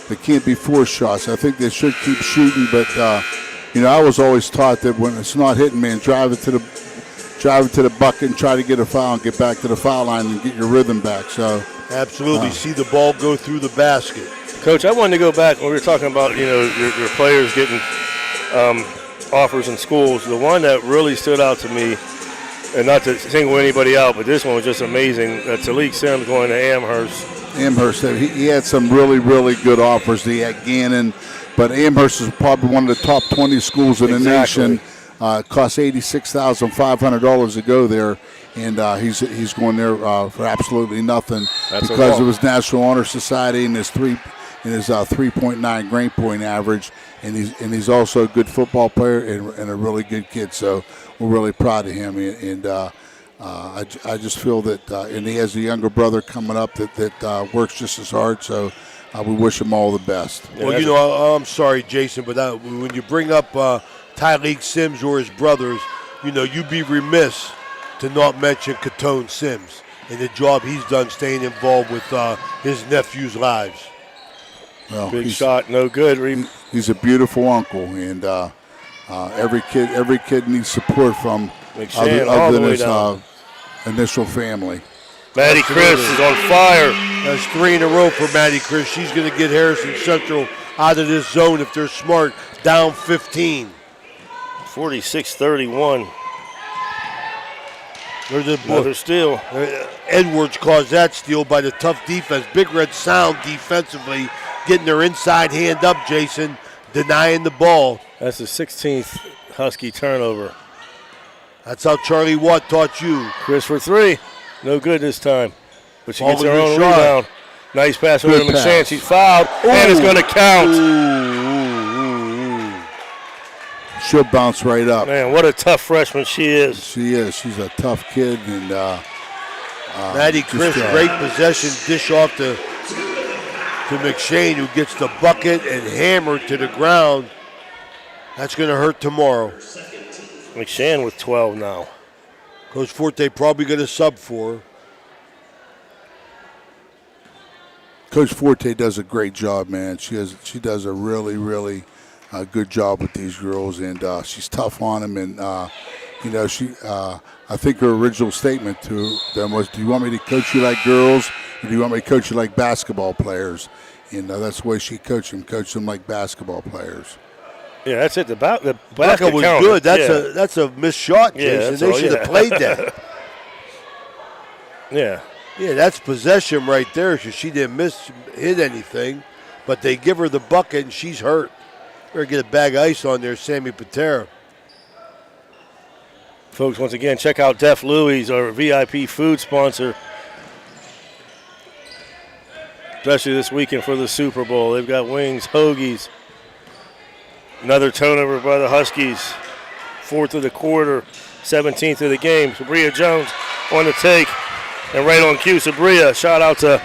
they can't be forced shots. I think they should keep shooting, but I was always taught that when it's not hitting, man, drive it to the bucket and try to get a foul and get back to the foul line and get your rhythm back. So absolutely, see the ball go through the basket. Coach, I wanted to go back when we were talking about your players getting offers in schools. The one that really stood out to me, and not to single anybody out, but this one was just amazing. Talik Sims going to Amherst. He had some really, really good offers. He had Gannon, but Amherst is probably one of the top 20 schools in the nation. It costs $86,500 to go there, and he's going there for absolutely nothing because of his National Honor Society and his 3.9 grade point average, and he's also a good football player and a really good kid. So we're really proud of him, and I just feel that, and he has a younger brother coming up that works just as hard. So we wish him all the best. Well, I'm sorry, Jason, but when you bring up Tyleek Sims or his brothers, you'd be remiss to not mention Katone Sims and the job he's done staying involved with his nephews' lives. Well, big shot, no good. He's a beautiful uncle, and every kid needs support from other than his initial family. Maddie Chris is on fire. That's 3 in a row for Maddie Chris. She's going to get Harrison Central out of this zone if they're smart. Down 15. 46-31. There's another steal. Edwards caused that steal by the tough defense. Big Red sound defensively, getting their inside hand up, Jason, denying the ball. That's the 16th Husky turnover. That's how Charlie Watt taught you. Chris for 3. No good this time. But she All gets the her good own shot. rebound. Nice pass over to Good McShann. pass. She's fouled, and it's going to count. She'll bounce right up. Man, what a tough freshman she is. She is. She's a tough kid, and Maddie Chris, great possession, dish off to McShann, who gets the bucket and hammered to the ground. That's going to hurt tomorrow. McShann with 12 now. Coach Forte probably going to sub for her. Coach Forte does a great job, man. She does a really, really good job with these girls, and she's tough on them. And I think her original statement to them was, "Do you want me to coach you like girls, or do you want me to coach you like basketball players?" And that's the way she coached them like basketball players. Yeah, that's it. The basket was counted. good. That's a missed shot, Jason. They should have played that. Yeah. Yeah, that's possession right there. She didn't hit anything, but they give her the bucket and she's hurt. Better get a bag of ice on there, Sammy Patera. Folks, once again, check out Def Louie's, our VIP food sponsor, especially this weekend for the Super Bowl. They've got wings, hoagies. Another turnover by the Huskies. 4th of the quarter, 17th of the game. Sabria Jones on the take. And right on cue, Sabria. Shout out to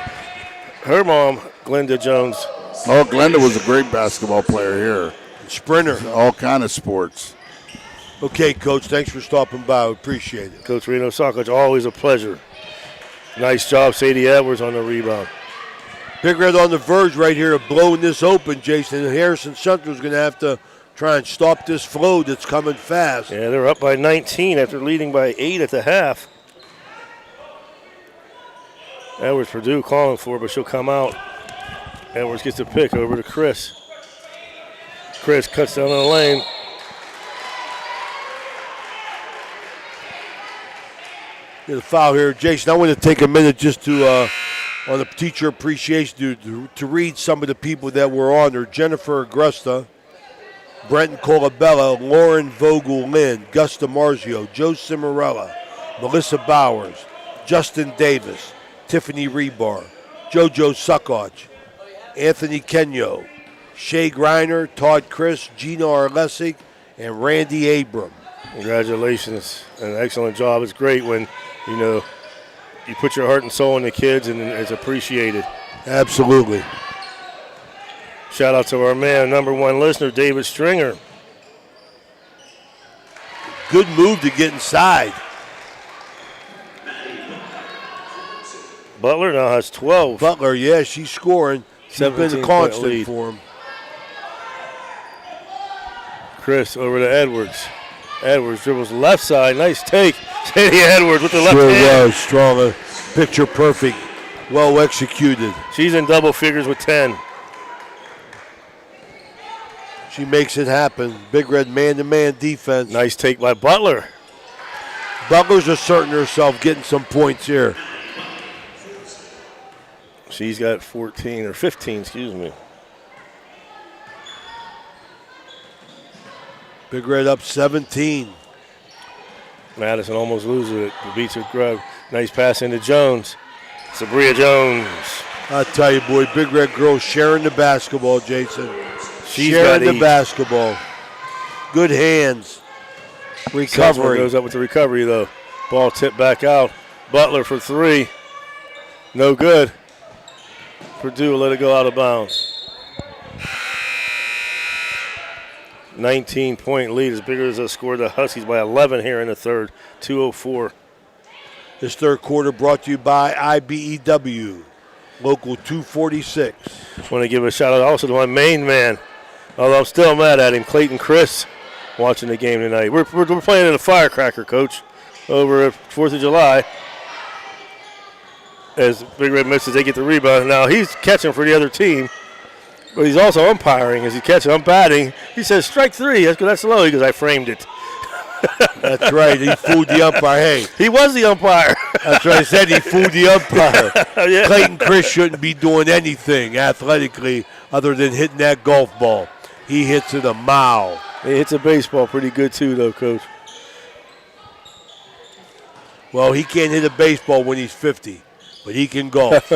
her mom, Glenda Jones. Oh, Glenda was a great basketball player here. Sprinter. All kind of sports. Okay, Coach, thanks for stopping by. We appreciate it. Coach Reno Sokolich, always a pleasure. Nice job, Sadie Edwards on the rebound. Big Red on the verge right here of blowing this open, Jason. Harrison Central's going to have to try and stop this flow that's coming fast. Yeah, they're up by 19 after leading by 8 at the half. Edwards, Purdue calling for her, but she'll come out. Edwards gets the pick over to Chris. Chris cuts down the lane. Get a foul here. Jason, I want to take a minute just to, on the teacher appreciation, to read some of the people that were on there. Jennifer Agresta, Brenton Colabella, Lauren Vogel-Lynn, Gusta Marzio, Joe Cimarella, Melissa Bowers, Justin Davis, Tiffany Rebar, JoJo Suckoch, Anthony Kenyo, Shay Greiner, Todd Chris, Gina Arlesic, and Randy Abram. Congratulations. An excellent job. It's great when, you put your heart and soul in the kids and it's appreciated. Absolutely. Shout out to our man, number one listener, David Stringer. Good move to get inside. Butler now has 12. Butler, yeah, she's scoring. She's been a constant for him. Chris over to Edwards. Edwards dribbles left side. Nice take. Sadie Edwards with the left hand. Sure was. Strong. Picture perfect. Well executed. She's in double figures with 10. She makes it happen. Big Red man-to-man defense. Nice take by Butler. Butler's asserting herself, getting some points here. She's got 14 or 15, excuse me. Big Red up 17. Madison almost loses it. Beats her grab. Nice pass into Jones. Sabria Jones. I tell you, boy, Big Red girls sharing the basketball, Jason. She's sharing the basketball. Good hands. Recovery. Goes up with the recovery, though. Ball tipped back out. Butler for three. No good. Purdue let it go out of bounds. 19-point lead as Big Red has scored the Huskies by 11 here in the third. 2:04. This third quarter brought to you by IBEW, Local 246. Just want to give a shout out also to my main man, although I'm still mad at him, Clayton Chris, watching the game tonight. We're playing in a firecracker, Coach, over at 4th of July. As Big Red misses, they get the rebound. Now he's catching for the other team, but he's also umpiring as he catches. I'm batting. He says, strike three. That's low. He goes, I framed it. That's right. He fooled the umpire. Hey, he was the umpire. That's what I said. He fooled the umpire. Yeah. Clayton Chris shouldn't be doing anything athletically other than hitting that golf ball. He hits it a mile. He hits a baseball pretty good too, though, Coach. Well, he can't hit a baseball when he's 50, but he can golf.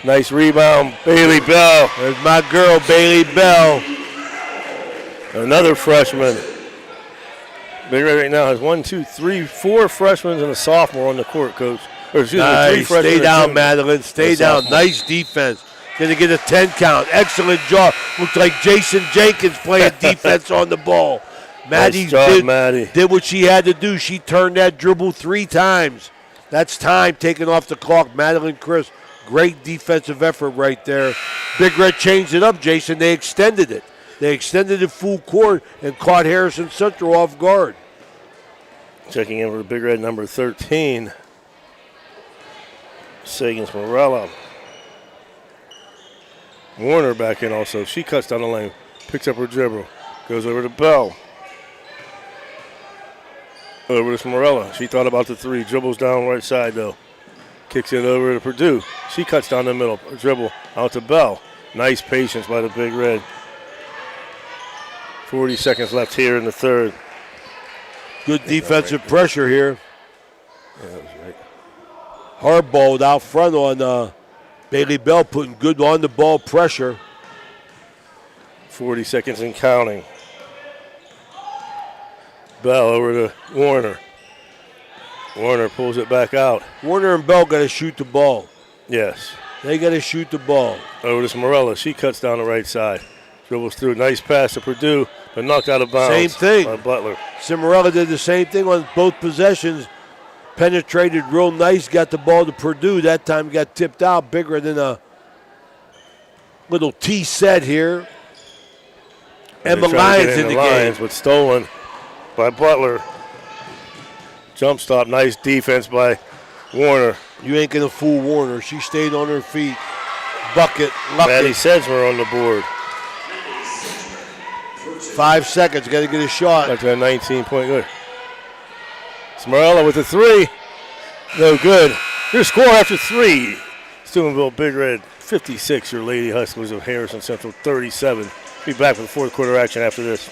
Nice rebound, Bailey Bell. There's my girl, Bailey Bell. Another freshman. Big Red right now has 4 freshmen and a sophomore on the court, Coach. Or excuse me, 3 freshmen. Stay down, Madeline. Stay down. Nice defense. Going to get a 10 count. Excellent job. Looks like Jason Jenkins playing defense on the ball. Maddie did what she had to do. She turned that dribble 3 times. That's time taken off the clock. Madeline Chris, great defensive effort right there. Big Red changed it up, Jason. They extended it. They extended it full court and caught Harrison Central off guard. Checking in for Big Red number 13. Sagans Morella. Warner back in also. She cuts down the lane. Picks up her dribble. Goes over to Bell. Over to Morella. She thought about the 3. Dribbles down right side though. Kicks it over to Purdue. She cuts down the middle. Dribble out to Bell. Nice patience by the Big Red. 40 seconds left here in the third. Good defensive pressure here. Yeah, that was right. Hardballed out front on Bailey Bell, putting good on-the-ball pressure. 40 seconds and counting. Bell over to Warner. Warner pulls it back out. Warner and Bell got to shoot the ball. Yes. They got to shoot the ball. Over to Morella. She cuts down the right side. Dribbles through. Nice pass to Purdue, but knocked out of bounds. Same thing. By Butler. Cimarella did the same thing on both possessions. Penetrated real nice, got the ball to Purdue. That time got tipped out bigger than a little T set here. Emma Lyons in the game. But stolen by Butler. Jump stop. Nice defense by Warner. You ain't going to fool Warner. She stayed on her feet. Bucket. Maddie Sedgmer on the board. 5 seconds. Got to get a shot. Back to that 19-point good. Smarella with the three. No good. Your score after three. Steubenville Big Red 56. Your Lady Hustlers of Harrison Central 37. Be back with the fourth quarter action after this.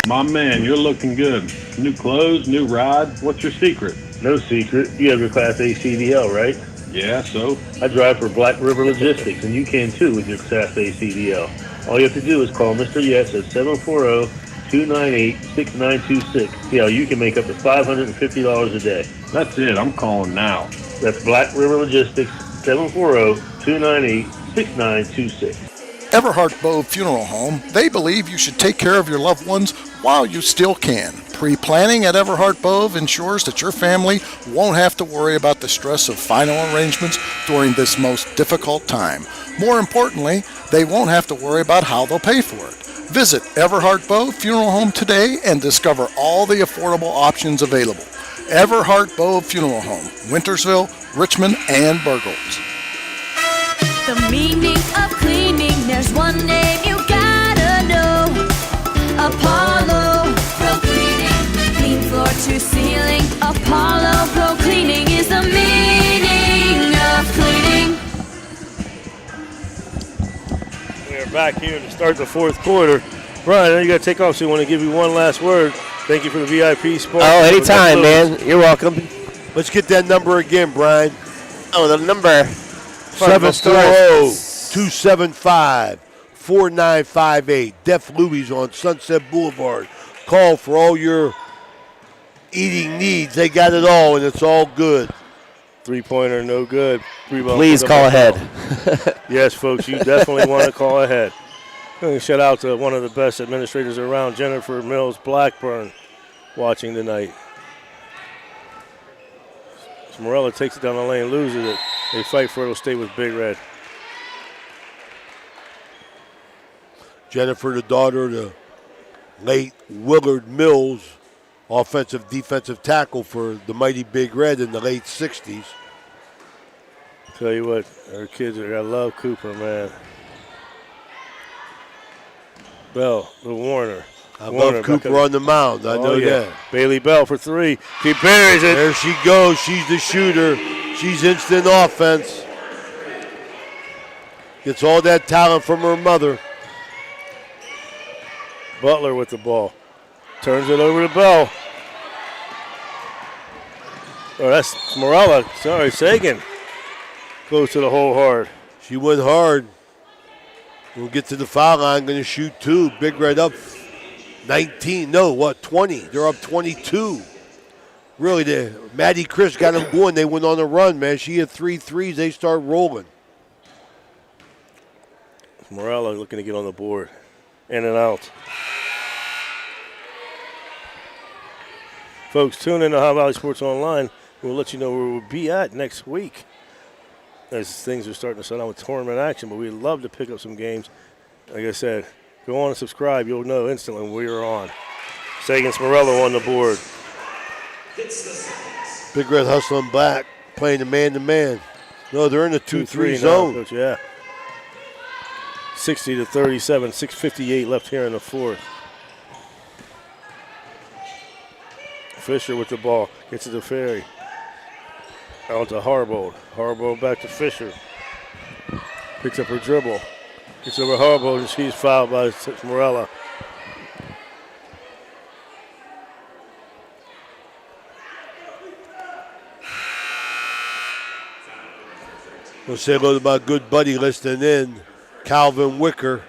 My man, you're looking good. New clothes, new ride. What's your secret? No secret. You have your Class A CDL, right? Yeah, so? I drive for Black River Logistics, and you can too with your Class A CDL. All you have to do is call Mr. Yes at 740-298-6926. See how you can make up to $550 a day. That's it. I'm calling now. That's Black River Logistics, 740-298-6926. Everhart Bove Funeral Home, they believe you should take care of your loved ones while you still can. Pre-planning at Everhart Bove ensures that your family won't have to worry about the stress of final arrangements during this most difficult time. More importantly, they won't have to worry about how they'll pay for it. Visit Everhart Bove Funeral Home today and discover all the affordable options available. Everhart Bove Funeral Home, Wintersville, Richmond, and Burgos. The meaning of cleaning, there's one name you gotta know. Apollo Pro Cleaning. Clean floor to ceiling. Apollo Pro Cleaning is the meaning of cleaning. We are back here to start the fourth quarter. Brian, I know you got to take off, so I want to give you one last word. Thank you for the VIP sport. Oh, anytime, man. You're welcome. Let's get that number again, Brian. Oh, the number. 740-275-4958. Def Louie's on Sunset Boulevard. Call for all your eating needs. They got it all, and it's all good. Three-pointer, no good. Please call ahead. Yes, folks, you definitely want to call ahead. Shout out to one of the best administrators around, Jennifer Mills Blackburn, watching tonight. Morella takes it down the lane, loses it. They fight for it. It'll stay with Big Red. Jennifer, the daughter of the late Willard Mills, offensive defensive tackle for the mighty Big Red in the late 60s. Tell you what, our kids are going to love Cooper, man. Bell, the Warner. I love Cooper on the mound. I know that. Bailey Bell for three. She buries it. There she goes. She's the shooter. She's instant offense. Gets all that talent from her mother. Butler with the ball. Turns it over to Bell. Oh, that's Morella. Sorry, Sagan. Goes to the hole hard. She went hard. We'll get to the foul line. Going to shoot two. Big Red up 19. No, what, 20. They're up 22. Really, Maddie Chris got them going. They went on a run, man. She had 3 threes. They start rolling. Morella looking to get on the board. In and out. Folks, tune in to Ohio Valley Sports Online. We'll let you know where we'll be at next week as things are starting to set out with tournament action. But we'd love to pick up some games. Like I said, go on and subscribe. You'll know instantly when we are on. Sagan Morello on the board. Big Red hustling back, playing the man-to-man. No, they're in the 2-3 zone. Coach, yeah. 60-37, 6:58 left here in the fourth. Fisher with the ball, gets it to Ferry. Out to Harbold. Harbold back to Fisher. Picks up her dribble. Gets over Harbold, and she's fouled by Morella. We'll say hello to my good buddy listening in, Calvin Wicker.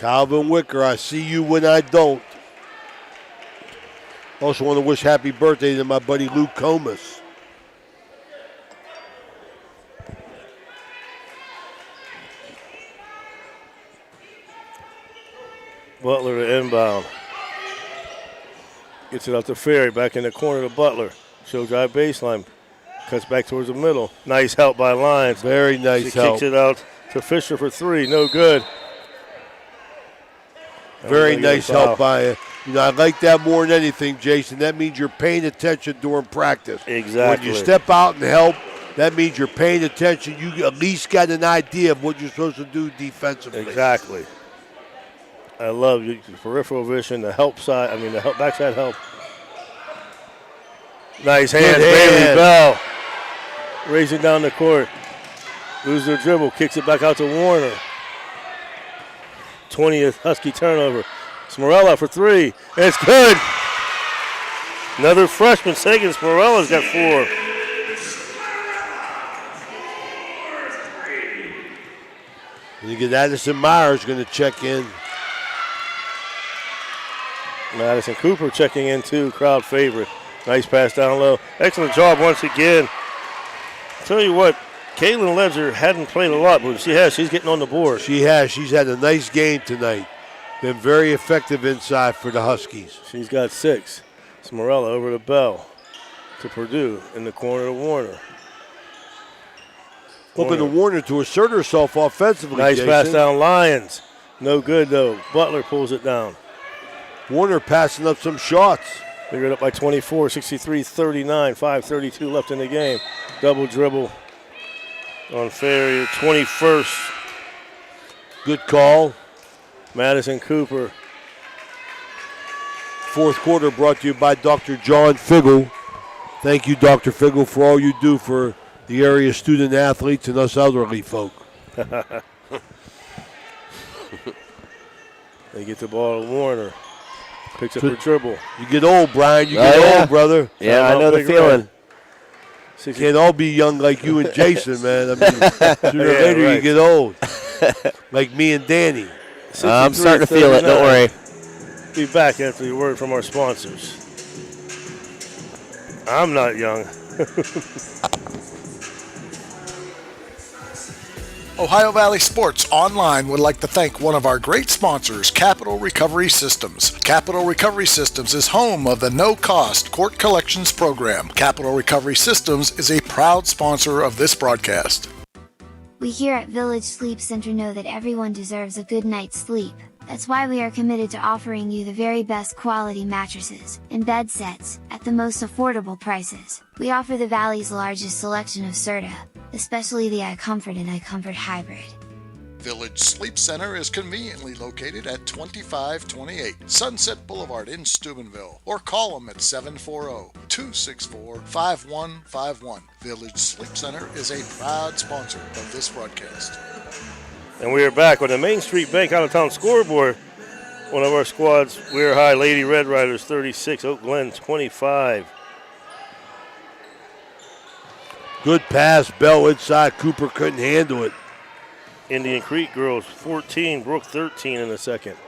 Calvin Wicker, I see you when I don't. Also want to wish happy birthday to my buddy Luke Comas. Butler to inbound. Gets it out to Ferry, back in the corner to Butler. Show drive baseline. Cuts back towards the middle. Nice help by Lyons. Very nice help. Kicks it out to Fisher for three. No good. Very nice help by I like that more than anything, Jason. That means you're paying attention during practice. Exactly. When you step out and help, that means you're paying attention. You at least got an idea of what you're supposed to do defensively. Exactly. I love your peripheral vision, the help side. The backside help. Nice hand, Bailey Bell. Racing down the court. Loses the dribble, kicks it back out to Warner. 20th Husky turnover. Smorella for three. And it's good. Another freshman. Sagan Smorella's got four. You get Addison Myers going to check in. Madison Cooper checking in too, crowd favorite. Nice pass down low. Excellent job once again. Tell you what, Kaylin Ledger hadn't played a lot, but she's getting on the board. She has. She's had a nice game tonight. Been very effective inside for the Huskies. She's got 6. Smorella over to Bell. To Purdue in the corner to Warner. Looking to Warner to assert herself offensively. Nice Jason. pass down Lyons. No good though. Butler pulls it down. Warner passing up some shots. They're up by 24, 63-39, 5:32 left in the game. Double dribble on Ferry, 21st. Good call. Madison Cooper. Fourth quarter brought to you by Dr. John Figgle. Thank you, Dr. Figgle, for all you do for the area student athletes and us elderly folk. They get the ball to Warner. Picks up the dribble. You get old, Brian. You get old, brother. Yeah, I know the feeling. Can't all be young like you and Jason, man. Sooner or later you get old. Like me and Danny. I'm starting to feel it. Don't worry. Be back after the word from our sponsors. I'm not young. Ohio Valley Sports Online would like to thank one of our great sponsors, Capital Recovery Systems. Capital Recovery Systems is home of the no-cost court collections program. Capital Recovery Systems is a proud sponsor of this broadcast. We here at Village Sleep Center know that everyone deserves a good night's sleep. That's why we are committed to offering you the very best quality mattresses and bed sets at the most affordable prices. We offer the Valley's largest selection of Serta, especially the iComfort and iComfort Hybrid. Village Sleep Center is conveniently located at 2528 Sunset Boulevard in Steubenville, or call them at 740-264-5151. Village Sleep Center is a proud sponsor of this broadcast. And we are back on the Main Street Bank out-of-town scoreboard. One of our squads, Weir High Lady Red Riders 36, Oak Glen 25. Good pass, Bell inside. Cooper couldn't handle it. Indian Creek girls 14, Brook 13 in the second.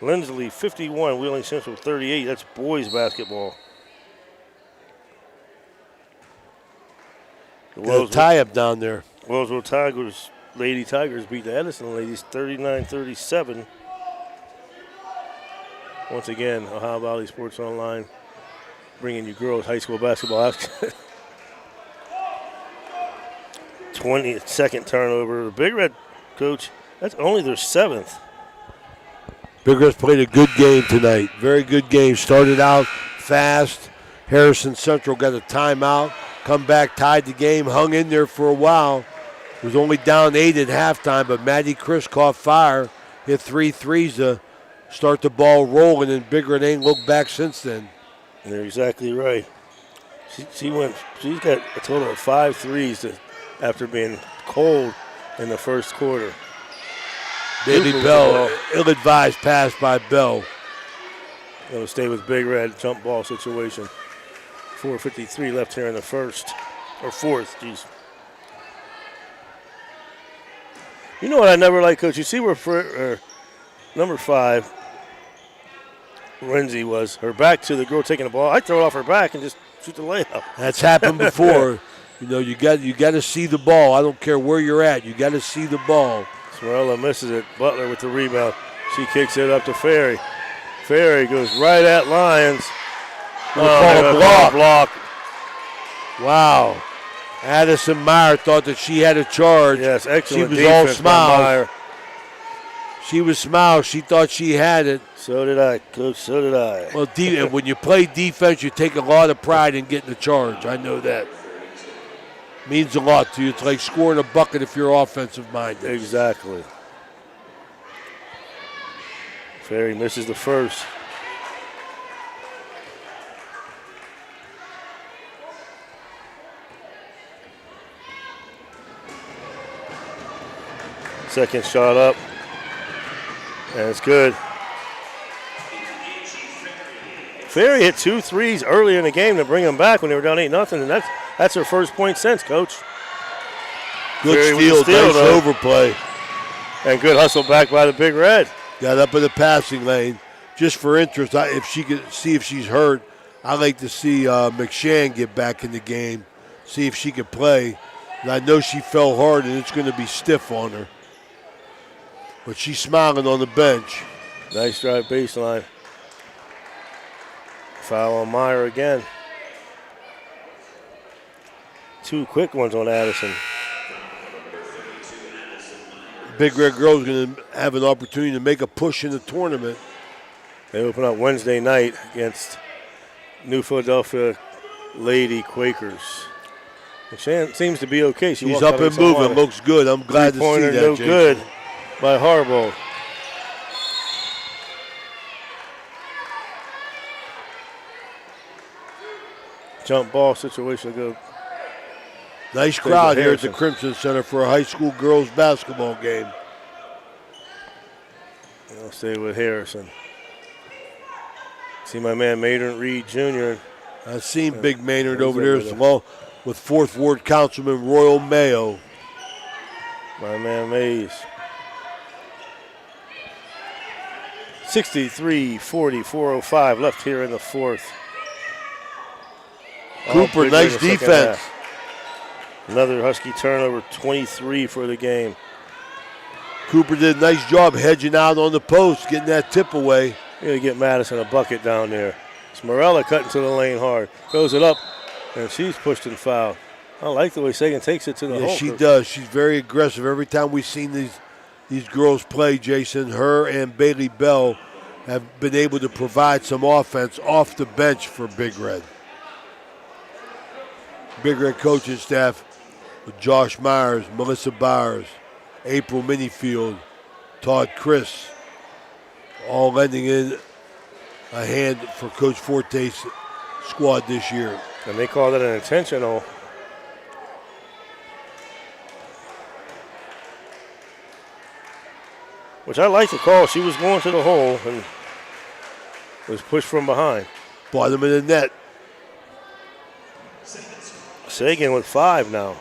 Lindsley 51, Wheeling Central 38. That's boys basketball. Got a tie-up down there. Wellsville Tigers, Lady Tigers beat the Edison Ladies 39-37. Once again, Ohio Valley Sports Online bringing you girls high school basketball. 22nd turnover. Big Red, coach, that's only their 7th. Big Red's played a good game tonight. Very good game. Started out fast. Harrison Central got a timeout. Come back, tied the game, hung in there for a while. Was only down 8 at halftime, but Maddie Chris caught fire, hit 3 threes to start the ball rolling, and Big Red ain't looked back since then. You're exactly right. She's got a total of 5 threes after being cold in the first quarter. Bailey Bell, ill-advised pass by Bell. Going to stay with Big Red, jump ball situation. 4:53 left here in the fourth, geez. You know what I never like, Coach? You see where number 5, Renzi, was her back to the girl taking the ball. I'd throw it off her back and just shoot the layup. That's happened before. You know, you got to see the ball. I don't care where you're at. You got to see the ball. Smarella misses it. Butler with the rebound. She kicks it up to Ferry. Ferry goes right at Lyons. Block. Wow. Addison Meyer thought that she had a charge. Yes, excellent. She was all defense by Meyer. smiles. She was smiles. She thought she had it. So did I, Coach. So did I. Well, when you play defense, you take a lot of pride in getting the charge. I know that. Means a lot to you. It's like scoring a bucket if you're offensive minded. Exactly. Ferry misses the first. Second shot up. And it's good. Ferry hit 2 threes early in the game to bring them back when they were down 8-0, and that's her first point since, Coach. Good steal, nice overplay. And good hustle back by the Big Red. Got up in the passing lane. Just for interest, if she could see if she's hurt, I'd like to see McShann get back in the game, see if she can play. And I know she fell hard, and it's going to be stiff on her. But she's smiling on the bench. Nice drive baseline. Foul on Meyer again. 2 quick ones on Addison. Big Red Girls going to have an opportunity to make a push in the tournament. They open up Wednesday night against New Philadelphia Lady Quakers. McShann seems to be okay. She's up and moving. Looks good. I'm glad to see that, no Jason. Good by Harbaugh. Jump ball situation to go. Nice crowd here at the Crimson Center for a high school girls basketball game. I'll stay with Harrison. See my man Maynard Reed Jr. I've seen Big Maynard over there as well with 4th Ward Councilman Royal Mayo. My man Mays. 63-40, 4:05 left here in the 4th. Cooper, nice defense. Another Husky turnover, 23 for the game. Cooper did a nice job hedging out on the post, getting that tip away. You gotta get Madison a bucket down there. Smarella cutting to the lane hard. Throws it up, and she's pushed and fouled. I like the way Sagan takes it to the hole. Yeah, she does. She's very aggressive. Every time we've seen these girls play, Jason, her and Bailey Bell have been able to provide some offense off the bench for Big Red. Big Red coaching staff with Josh Myers, Melissa Byers, April Minifield, Todd Chris, all lending in a hand for Coach Forte's squad this year. And they call that an intentional. Which I like the call. She was going to the hole and was pushed from behind. Bottom of the net. Sagan with 5 now.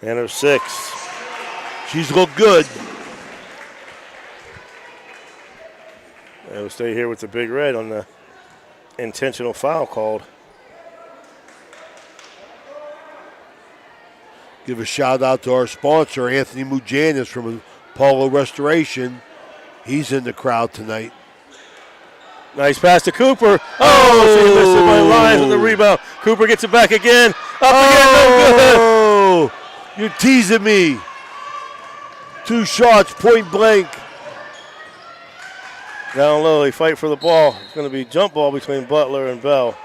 And her 6. She's looked good. And we'll stay here with the Big Red on the intentional foul called. Give a shout out to our sponsor, Anthony Mujanis from Apollo Restoration. He's in the crowd tonight. Nice pass to Cooper. Oh, she missed it by Lyons with the rebound. Cooper gets it back again. Up again, no good. You're teasing me. 2 shots, point blank. Down low, they fight for the ball. It's going to be jump ball between Butler and Bell.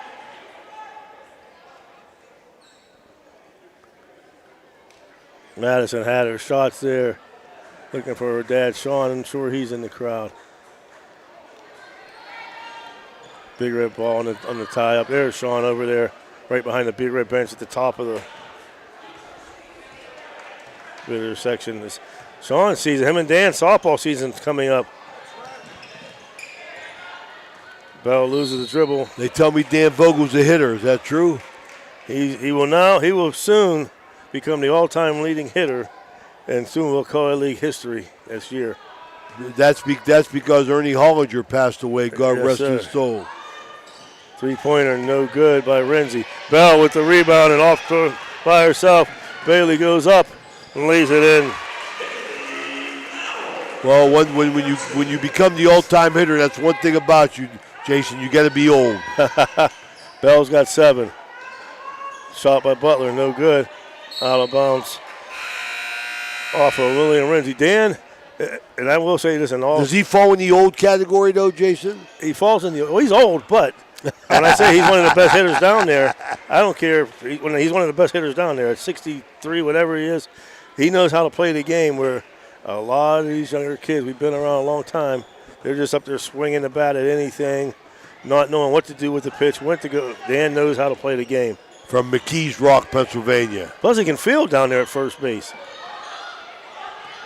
Madison had her shots there. Looking for her dad, Sean. I'm sure he's in the crowd. Big Red ball on the tie up. There's Sean over there, right behind the Big Red bench at the top of the visitor section. This Sean season, him and Dan softball season's coming up. Bell loses the dribble. They tell me Dan Vogel's a hitter. Is that true? He will soon become the all-time leading hitter, and soon will call it league history this year. That's because Ernie Hollinger passed away. God Yes, rest sir. his soul. Three-pointer, no good by Renzi. Bell with the rebound and off by herself. Bailey goes up and lays it in. Well, when you become the all-time hitter, that's one thing about you, Jason. You got to be old. Bell's got 7. Shot by Butler, no good. Out of bounds. Off of Lillian Renzi. Dan, and I will say this in all. Does he fall in the old category, though, Jason? He falls in the. Well, he's old, but when I say he's one of the best hitters down there, I don't care. When he's one of the best hitters down there at 63, whatever he is, he knows how to play the game. Where a lot of these younger kids, we've been around a long time, they're just up there swinging the bat at anything, not knowing what to do with the pitch, when to go. Dan knows how to play the game. From McKees Rock, Pennsylvania. Plus, he can field down there at first base.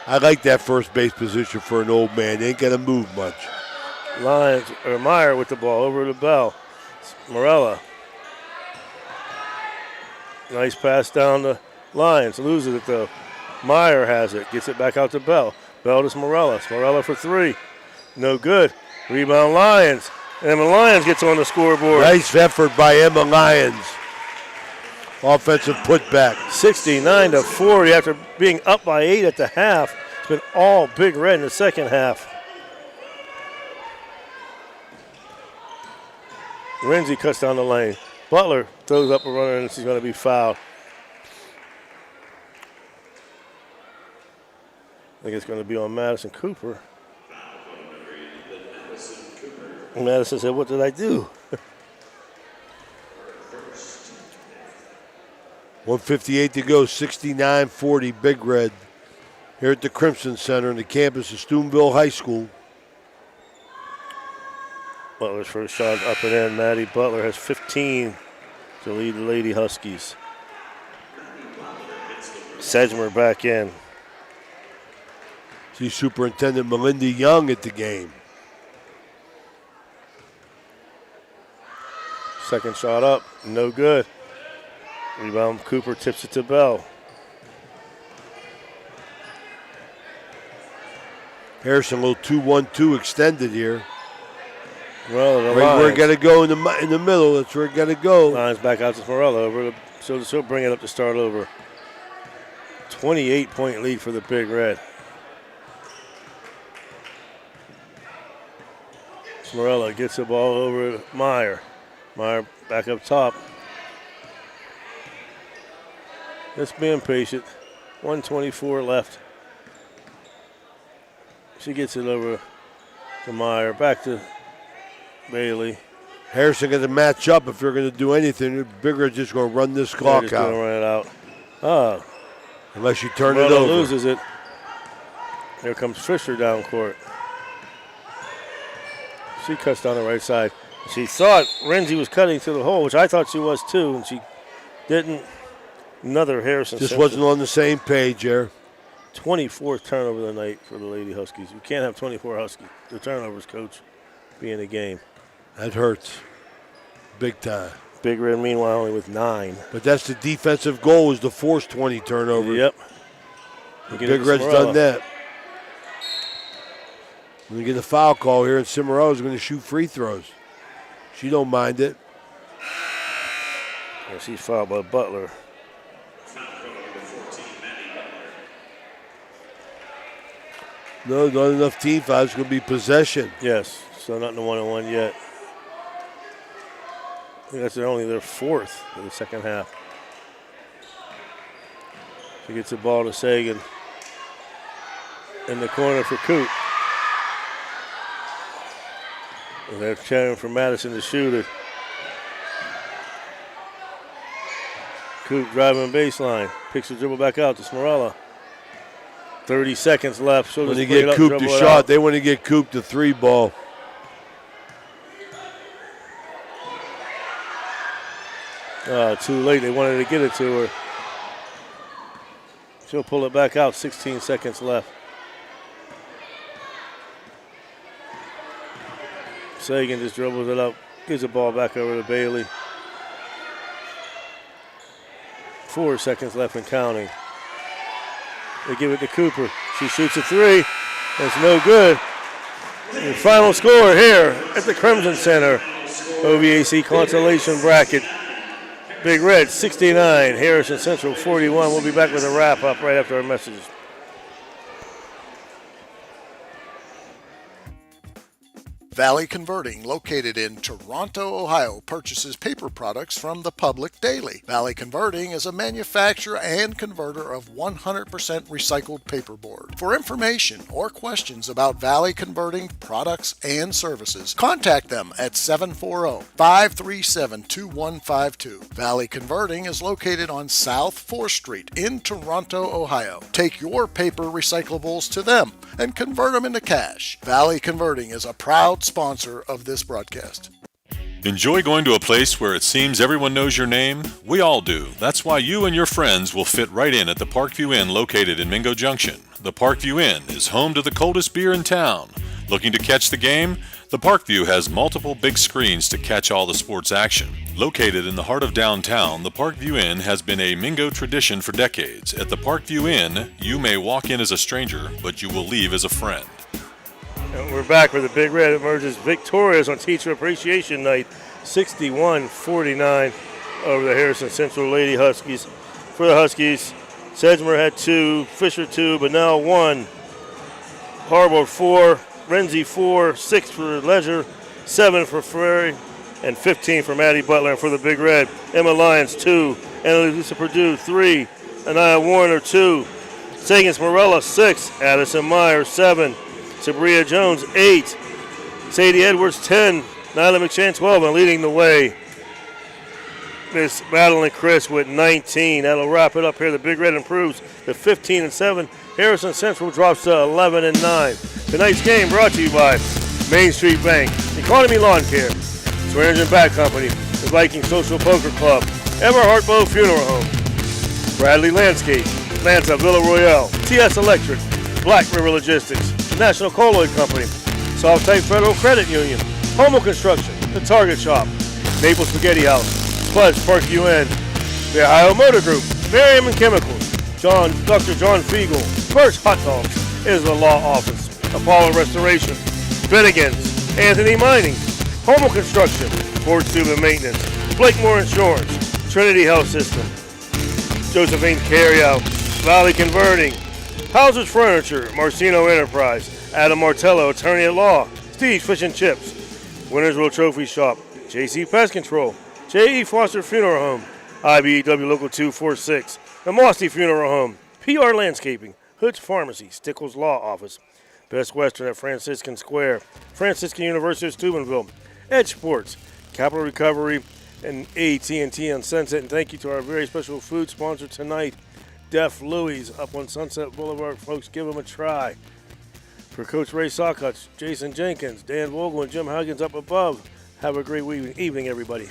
I like that first base position for an old man. They ain't got to move much. Meyer with the ball over to Bell. Morella. Nice pass down the Lions. Loses it, though. Meyer has it. Gets it back out to Bell. Bell to Morella. Morella for 3. No good. Rebound Lions. Emma Lyons gets on the scoreboard. Nice effort by Emma Lyons. Offensive putback. 69-40 after being up by 8 at the half. It's been all Big Red in the second half. Renzi cuts down the lane. Butler throws up a runner and she's going to be fouled. I think it's going to be on Madison Cooper. Madison said, "What did I do?" 1:58 to go, 69-40, Big Red. Here at the Crimson Center on the campus of Steubenville High School. Butler's first shot up and in. Maddie Butler has 15 to lead the Lady Huskies. Sedgmer back in. See Superintendent Melinda Young at the game. Second shot up, no good. Rebound, Cooper tips it to Bell. Harrison, a little 2-1-2 extended here. Well, the right where it Lions. got to go in the middle. That's where it got to go. Lions back out to Morello. So she'll bring it up to start over. 28-point lead for the Big Red. Morello gets the ball over to Meyer. Meyer back up top. Just being patient. 1:24 left. She gets it over to Meyer. Back to Bailey. Harrison got to match up if they're going to do anything. Bigger just going to run this clock Just out. gonna run it out. Unless you turn it Morello over. loses it. Here comes Fisher down court. She cuts down the right side. She thought Renzi was cutting to the hole, which I thought she was too, and she didn't. Another Harrison Just Simpson. wasn't on the same page there. 24th turnover of the night for the Lady Huskies. You can't have 24 Huskies. The turnovers, coach, be in the game. That hurts. Big time. Big Red, meanwhile, only with 9. But that's the defensive goal, is to force 20 turnovers. Yep. Big Red's done that. When you get a foul call here, and Cimarella's going to shoot free throws. She don't mind it. And she's fouled by Butler. No, not enough team fouls. It's going to be possession. Yes, so not in the 1-on-1 yet. I think that's only their 4th in the second half. She gets the ball to Sagan. In the corner for Coop. And they're cheering for Madison to shoot it. Coop driving baseline. Picks the dribble back out to Smarella. 30 seconds left. So When they get Coop the shot, they want to get Coop the 3 ball. Too late. They wanted to get it to her. She'll pull it back out. 16 seconds left. Sagan just dribbles it up. Gives the ball back over to Bailey. 4 seconds left and counting. They give it to Cooper. She shoots a 3. That's no good. The final score here at the Crimson Center, OVAC consolation bracket. Big Red 69, Harrison Central 41. We'll be back with a wrap-up right after our messages. Valley Converting, located in Toronto, Ohio, purchases paper products from the public daily. Valley Converting is a manufacturer and converter of 100% recycled paperboard. For information or questions about Valley Converting products and services, contact them at 740-537-2152. Valley Converting is located on South 4th Street in Toronto, Ohio. Take your paper recyclables to them and convert them into cash. Valley Converting is a proud sponsor of this broadcast. Enjoy going to a place where it seems everyone knows your name? We all do. That's why you and your friends will fit right in at the Parkview Inn located in Mingo Junction. The Parkview Inn is home to the coldest beer in town. Looking to catch the game? The Parkview has multiple big screens to catch all the sports action. Located in the heart of downtown, the Parkview Inn has been a Mingo tradition for decades. At the Parkview Inn, you may walk in as a stranger, but you will leave as a friend. And we're back where the Big Red emerges victorious on Teacher Appreciation Night, 61-49 over the Harrison Central Lady Huskies. For the Huskies, Sedgmer had 2, Fisher 2, but now 1. Harbaugh 4, Renzi 4, 6 for Ledger, 7 for Ferrari, and 15 for Maddie Butler. And for the Big Red, Emma Lyons 2, Annalisa Purdue 3, Anaya Warner 2, Sagans Morella 6, Addison Meyer 7, Sabria Jones 8, Sadie Edwards 10, Nyla McShann 12, and leading the way, Miss Madeline Chris with 19. That'll wrap it up here. The Big Red improves to 15-7. Harrison Central drops to 11-9. Tonight's game brought to you by Main Street Bank, Economy Lawn Care, Swearingen and Bat Company, the Viking Social Poker Club, Everhart Bow Funeral Home, Bradley Landscape, Lanza Villa Royale, TS Electric, Black River Logistics, National Colloid Company, Soft Type Federal Credit Union, Homo Construction, The Target Shop, Maple Spaghetti House, Spudge Parkview Inn, the Ohio Motor Group, Merriam and Chemicals, Dr. John Fiegel, First Hot Dogs is the Law Office, Apollo Restoration, Bennigan's, Anthony Mining, Homo Construction, Ford Tube and Maintenance, Blakemore Insurance, Trinity Health System, Josephine Carryout, Valley Converting, Hauser's Furniture, Marcino Enterprise, Adam Martello, Attorney at Law, Steve's Fish and Chips, Wintersville Trophy Shop, JC Pest Control, J.E. Foster Funeral Home, IBEW Local 246, the Mossy Funeral Home, PR Landscaping, Hood's Pharmacy, Stickles Law Office, Best Western at Franciscan Square, Franciscan University of Steubenville, Edge Sports, Capital Recovery, and AT&T on Sunset. And thank you to our very special food sponsor tonight, Def Louie's up on Sunset Boulevard. Folks, give them a try. For Coach Ray Sawcuts, Jason Jenkins, Dan Vogel, and Jim Huggins up above, have a great evening, everybody.